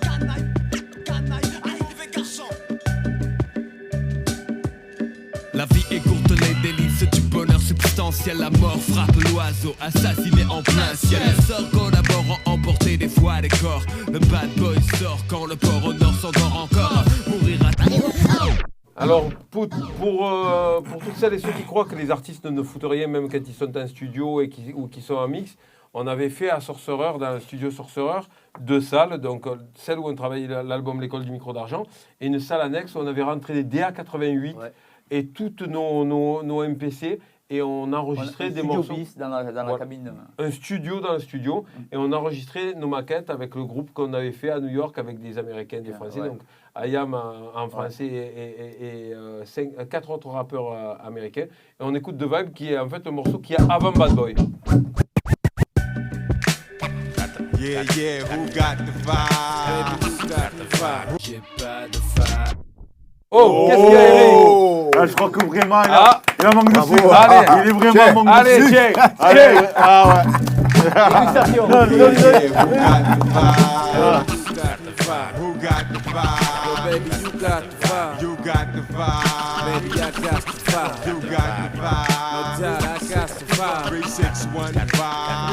Canaille, un mauvais garçon. La vie est courte, les délices du bonheur substantiel. La mort frappe l'oiseau, assassiné en plein ciel. Les sorts collaborent à emporter des fois des corps. Le bad boy sort quand le port au nord s'endort encore. Mourir à... Alors, pour toutes celles et ceux qui croient que les artistes ne foutent rien, même quand ils sont en studio ou qui sont en mix, on avait fait à Sorcerer, dans le studio Sorcerer, 2 salles, donc celle où on travaillait l'album L'école du micro d'argent, et une salle annexe où on avait rentré des DA88 et toutes nos MPC, et on enregistrait des morceaux. Dans la cabine. Un studio dans le studio, et on enregistrait nos maquettes avec le groupe qu'on avait fait à New York avec des Américains et des Français. Donc Ayam en français et 4 autres rappeurs américains. Et on écoute The Vibe qui est en fait le morceau qui est avant Bad Boy. Yeah, yeah, who got the vibe? J'ai pas de fa. Oh, qu'est-ce qu'il y a, Eric? Ah, je crois que vraiment, il a manque de Bravo. sucre. Allez. Il est vraiment manque de Allez, sucre. check. Allez, ah ouais. Dégustation. Yeah, who got the vibe? Who got the vibe? Baby, you got the vibe. You got the vibe. Baby, I got the vibe. You got the No vibe. doubt, I got the vibe. 361 vibe.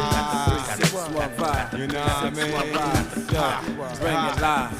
661 vibe. You know what I mean? Bring it live.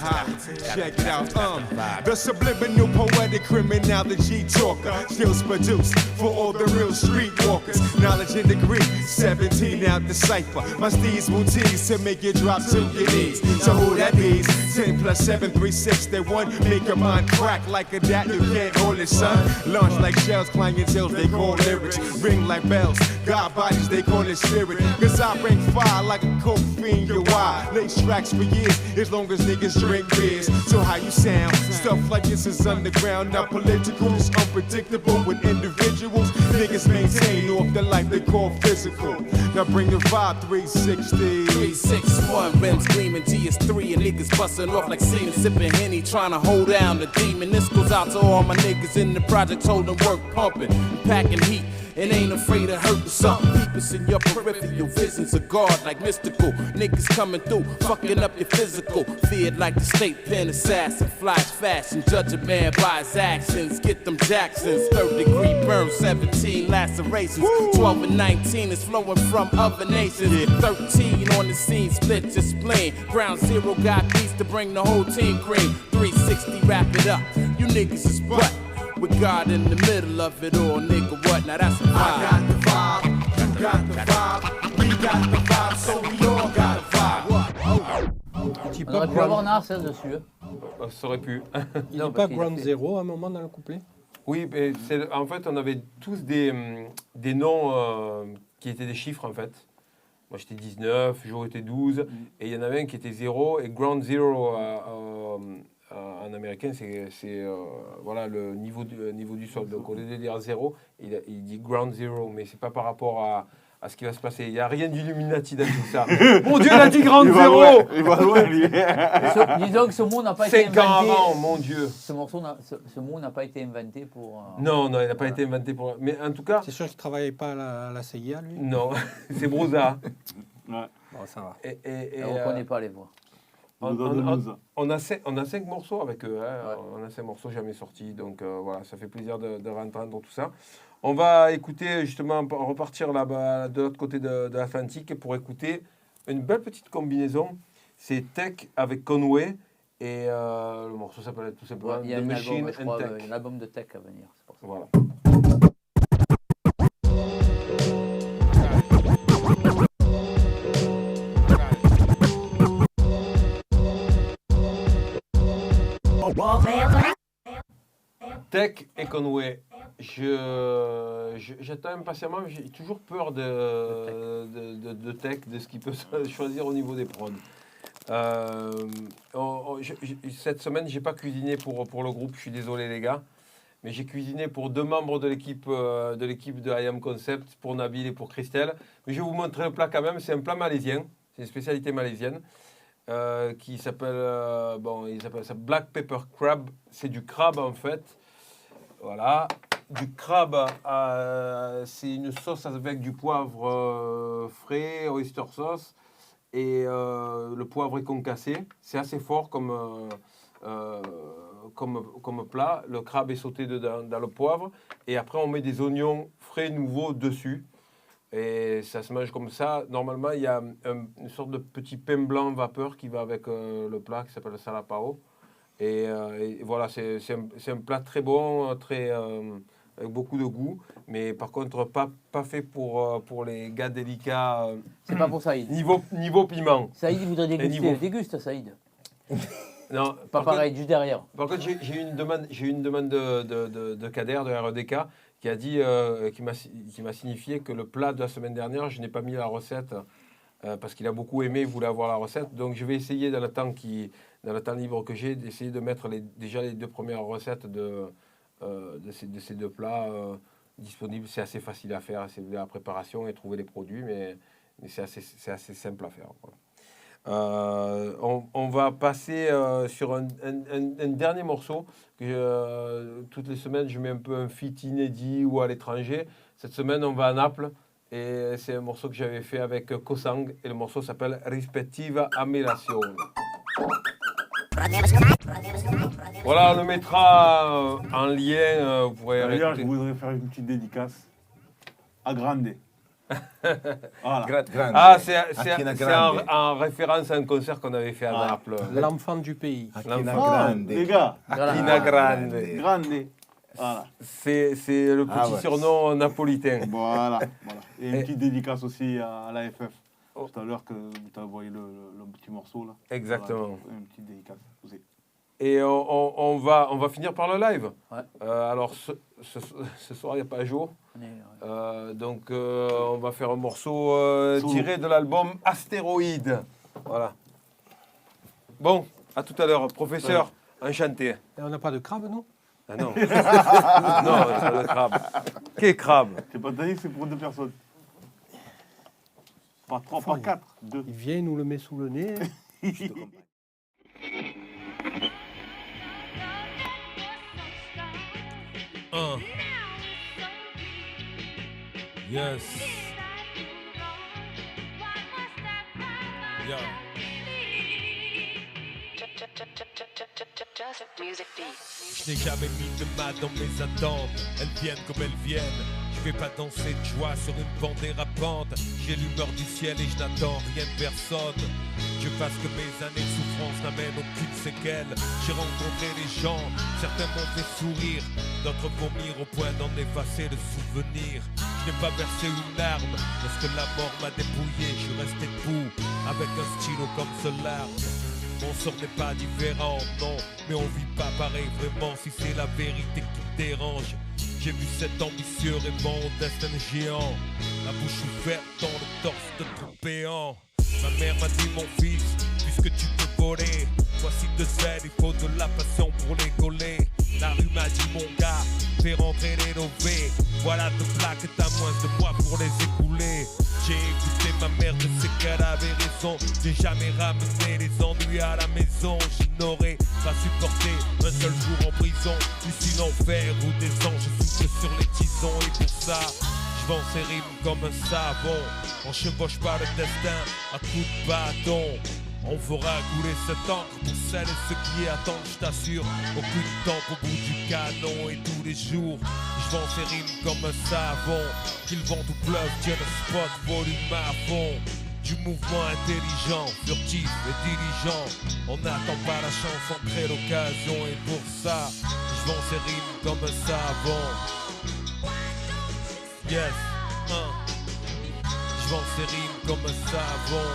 Check it out, the subliminal poetic criminology talker, skills produced for all the real streetwalkers. Knowledge and degree, 17 out the cipher. My steeds will tease to make you drop to your knees. So who that is? 10 plus 7, 3, 6, they 1. Make your mind crack like a dat, you can't hold it, son. Launch like shells, clanging tails, they call lyrics. Ring like bells, God bodies, they call it spirit. Cause I bring fire like a coke fiend, you why? Lace tracks for years, as long as niggas drink beers. So how you sound? Stuff like this is underground, not political. It's unpredictable with individuals. Niggas maintain off the life they call physical. Now bring the vibe 360. 361 rims gleaming, GS3 and niggas busting off like semen, sipping Henny, trying to hold down the demon. This goes out to all my niggas in the projects holding work pumping, packing heat. And ain't afraid to hurt something. Peepers in your peripheral visions of God like mystical. Niggas coming through, fucking up your physical. Feared like the state pen assassin. Flies fashion, judge a man by his actions. Get them Jacksons, 3rd-degree burns, 17 lacerations. 12 and 19 is flowing from other nations. 13 on the scene, split your spleen. Ground Zero got beats to bring the whole team green. 360, wrap it up. You niggas is butt. With God in the middle of it all, nigga, what? Now that's a vibe. I got the vibe, you got the vibe, we got the vibe, so we all got a vibe. Petit On peu aurait pu avoir Nas dessus. Ça aurait pu. Il Non, n'est pas parce qu'il a Ground fait- Zero à un moment dans le couplet? Oui, mais en fait, on avait tous des noms qui étaient des chiffres, en fait. Moi, j'étais 19, Joe était 12, et il y en avait un qui était 0, et Ground Zero en américain, c'est voilà, le niveau du sol. Donc, au lieu de dire 0, il dit Ground Zero, mais c'est pas par rapport à ce qui va se passer. Il n'y a rien d'Illuminati dans tout ça. Mon Dieu, il a dit Ground Zero. Il va loin, lui. Disons que ce mot n'a pas été 5 ans inventé. avant, mon Dieu. Ce mot n'a pas été inventé pour. Non, il n'a pas été inventé pour... Mais en tout cas, C'est sûr qu'il ne travaillait pas à la CIA, lui? non, c'est Brouza. Bon, ça va. Et, On ne reconnaît pas les voix. on a 5 morceaux avec eux. Hein. On a 5 morceaux jamais sortis. Donc voilà, ça fait plaisir de entendre tout ça. On va écouter justement, repartir là-bas de l'autre côté de l'Atlantique pour écouter une belle petite combinaison. C'est Tech avec Conway et le morceau s'appelle tout simplement Il y a The un Machine album, je and crois, Tech. un album de Tech à venir. C'est pour ça. Voilà. Tech et Conway. J'attends impatiemment, j'ai toujours peur de Tech, de ce qu'il peut choisir au niveau des prods. Cette semaine, j'ai pas cuisiné pour le groupe, je suis désolé les gars. Mais j'ai cuisiné pour 2 membres de l'équipe de I Am Concept, pour Nabil et pour Christelle. Mais je vais vous montrer le plat quand même, c'est un plat malaisien, c'est une spécialité malaisienne. Qui s'appelle ils appellent ça Black Pepper Crab. C'est du crabe en fait. Voilà. Du crabe, c'est une sauce avec du poivre frais, oyster sauce et le poivre est concassé. C'est assez fort comme plat. Le crabe est sauté dans le poivre et après on met des oignons frais nouveaux dessus. Et ça se mange comme ça. Normalement, il y a une sorte de petit pain blanc vapeur qui va avec le plat qui s'appelle le salapao. Et voilà, c'est un plat très bon, avec beaucoup de goût. Mais par contre, pas fait pour les gars délicats. C'est pas pour Saïd. Niveau piment. Saïd, il voudrait déguster. Déguste, Saïd. Non, pas pareil, du derrière. Par contre, j'ai eu une demande de Kader, de REDK, qui a dit, qui m'a signifié que le plat de la semaine dernière, je n'ai pas mis la recette parce qu'il a beaucoup aimé, il voulait avoir la recette. Donc je vais essayer dans le temps libre que j'ai, d'essayer de mettre déjà les 2 premières recettes de ces 2 plats disponibles. C'est assez facile à faire, c'est de la préparation et trouver les produits, mais c'est assez simple à faire, quoi. On va passer sur un dernier morceau que toutes les semaines je mets un peu un feat inédit ou à l'étranger. Cette semaine on va à Naples et c'est un morceau que j'avais fait avec Kosang et le morceau s'appelle Rispettiva Ammirazione. Voilà, on le mettra en lien. Vous pourrez D'ailleurs, je voudrais faire une petite dédicace à Grande. Voilà. Ah, c'est en référence à un concert qu'on avait fait à Naples. L'enfant du pays. Les gars. Aquina Grande. Grande. Voilà. C'est le petit surnom napolitain. Voilà. Et une petite dédicace aussi à l'AFF. Tout à l'heure que tu as envoyé le petit morceau là. Exactement. Voilà, une petite dédicace aussi. Et on va finir par le live. Ouais. Alors ce soir il n'y a pas jour. Donc on va faire un morceau tiré de l'album Astéroïde. Voilà. Bon, à tout à l'heure, professeur. Enchanté. Et on n'a pas de crabe, non? Ah non. Non, pas de crabe. Quel crabe? C'est pas dit que c'est pour 2 personnes. Pas 3, pas 4, 2. Il vient, il nous le met sous le nez. Yes. Yeah. Je n'ai jamais mis de mal dans mes attentes. Elles viennent comme elles viennent. Je vais pas danser de joie sur une bande dérapante. J'ai l'humeur du ciel et je n'attends rien de personne. Je fasse que mes années de souffrance n'amènent aucune séquelle. J'ai rencontré les gens, certains m'ont fait sourire, d'autres vomir au point d'en effacer le souvenir. Je n'ai pas versé une larme lorsque la mort m'a dépouillé. Je suis resté debout avec un stylo comme ce larme. Mon sort n'est pas différent, non, mais on vit pas pareil vraiment si c'est la vérité qui me dérange. J'ai vu cet ambitieux rêvant au destin géant, la bouche ouverte dans le torse de tout péant. Ma mère m'a dit mon fils, puisque tu peux voler, voici 2 ailes, il faut de la passion pour les coller. La rue m'a dit mon gars, fais rentrer les lovés, voilà 2 plaques, t'as moins de mois pour les écouler. J'ai écouté ma mère de ce qu'elle avait raison. J'ai jamais ramené les ennuis à la maison. Je n'aurais pas supporté un seul jour en prison, ici l'enfer où des anges soufflent sur les tisons. Et pour ça, je vends ces rimes comme un savon. On chevauche pas le destin à coups de bâton. On fera couler cette encre pour celles et ceux qui attendent, je t'assure. Aucune temps au bout du canon et tous les jours je vends ces rimes comme un savon. Qu'ils vendent ou pleuve, tiens le spot, volume à fond. Du mouvement intelligent, furtif et diligent. On n'attend pas la chance, on crée l'occasion. Et pour ça, je vends ces rimes comme un savon. Yes, je vends ces rimes comme un savon.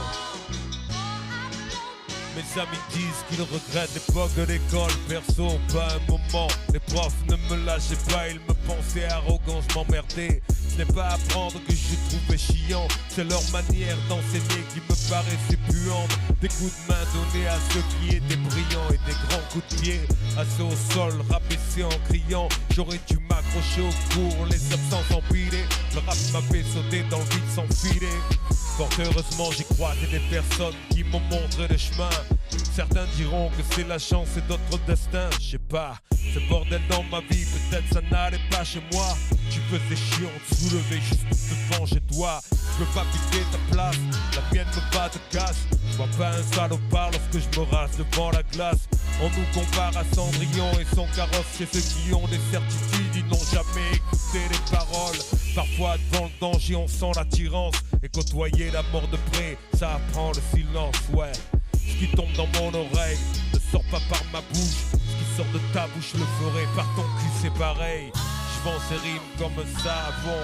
Mes amis disent qu'ils regrettent l'époque de l'école. Perso, pas un moment. Les profs ne me lâchaient pas, ils me pensaient arrogant, je m'emmerdais. Ce n'est pas apprendre que je trouvais chiant, c'est leur manière d'enseigner qui me paraissait puante. Des coups de main donnés à ceux qui étaient brillants et des grands coups de pied assis au sol, rabaissés en criant. J'aurais dû m'accrocher au cours, les absences empilées. Le rap m'a fait sauter dans le vide sans filet. Fort heureusement j'ai croisé des personnes qui m'ont montré le chemin. Certains diront que c'est la chance et d'autres destin. Je sais pas, ce bordel dans ma vie, peut-être ça n'allait pas chez moi. Tu faisais chiant de soulever juste pour te venger toi. Je veux pas piquer ta place, la mienne me bat de casse. Je vois pas un salopard lorsque je me rase devant la glace. On nous compare à Cendrillon et son carrosse. Chez ceux qui ont des certitudes, ils n'ont jamais écouté les paroles. Parfois devant le danger on sent l'attirance. Et côtoyer la mort de près, ça apprend le silence, ouais. Ce qui tombe dans mon oreille ne sort pas par ma bouche. Ce qui sort de ta bouche le ferait par ton cul, c'est pareil. Je vends ces rimes comme un savon.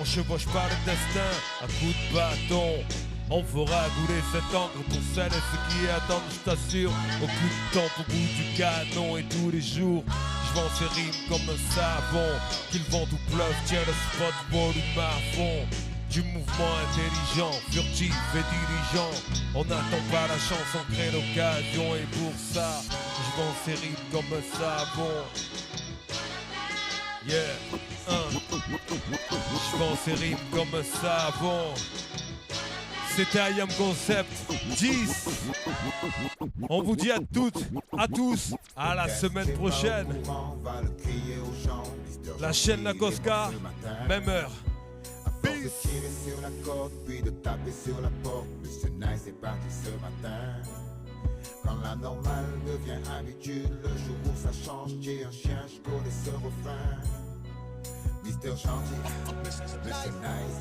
On chevauche pas le destin à coups de bâton. On fera gouler cette encre pour celles et ceux qui attendent, je t'assure. Au coup de temps au bout du canon et tous les jours. Je vends ces rimes comme un savon. Qu'ils vendent ou pleuve, tiens le spot volume à fond. Du mouvement intelligent, furtif et dirigeant. On n'attend pas la chance, on crée l'occasion. Et pour ça, je vends ces rimes comme un savon. Yeah, je vends ces rimes comme un savon. C'était I Am Concept 10. On vous dit à toutes, à tous, à la semaine prochaine. La chaîne Lagoska, même heure. De tirer sur la corde, puis de taper sur la porte. Mr. Nice est parti ce matin. Quand la normale devient habitude, le jour où ça change, j'ai un chien, je connais ce refrain. Mr. Gentil, Mr. Nice,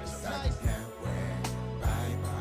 ça devient ouais, bye bye.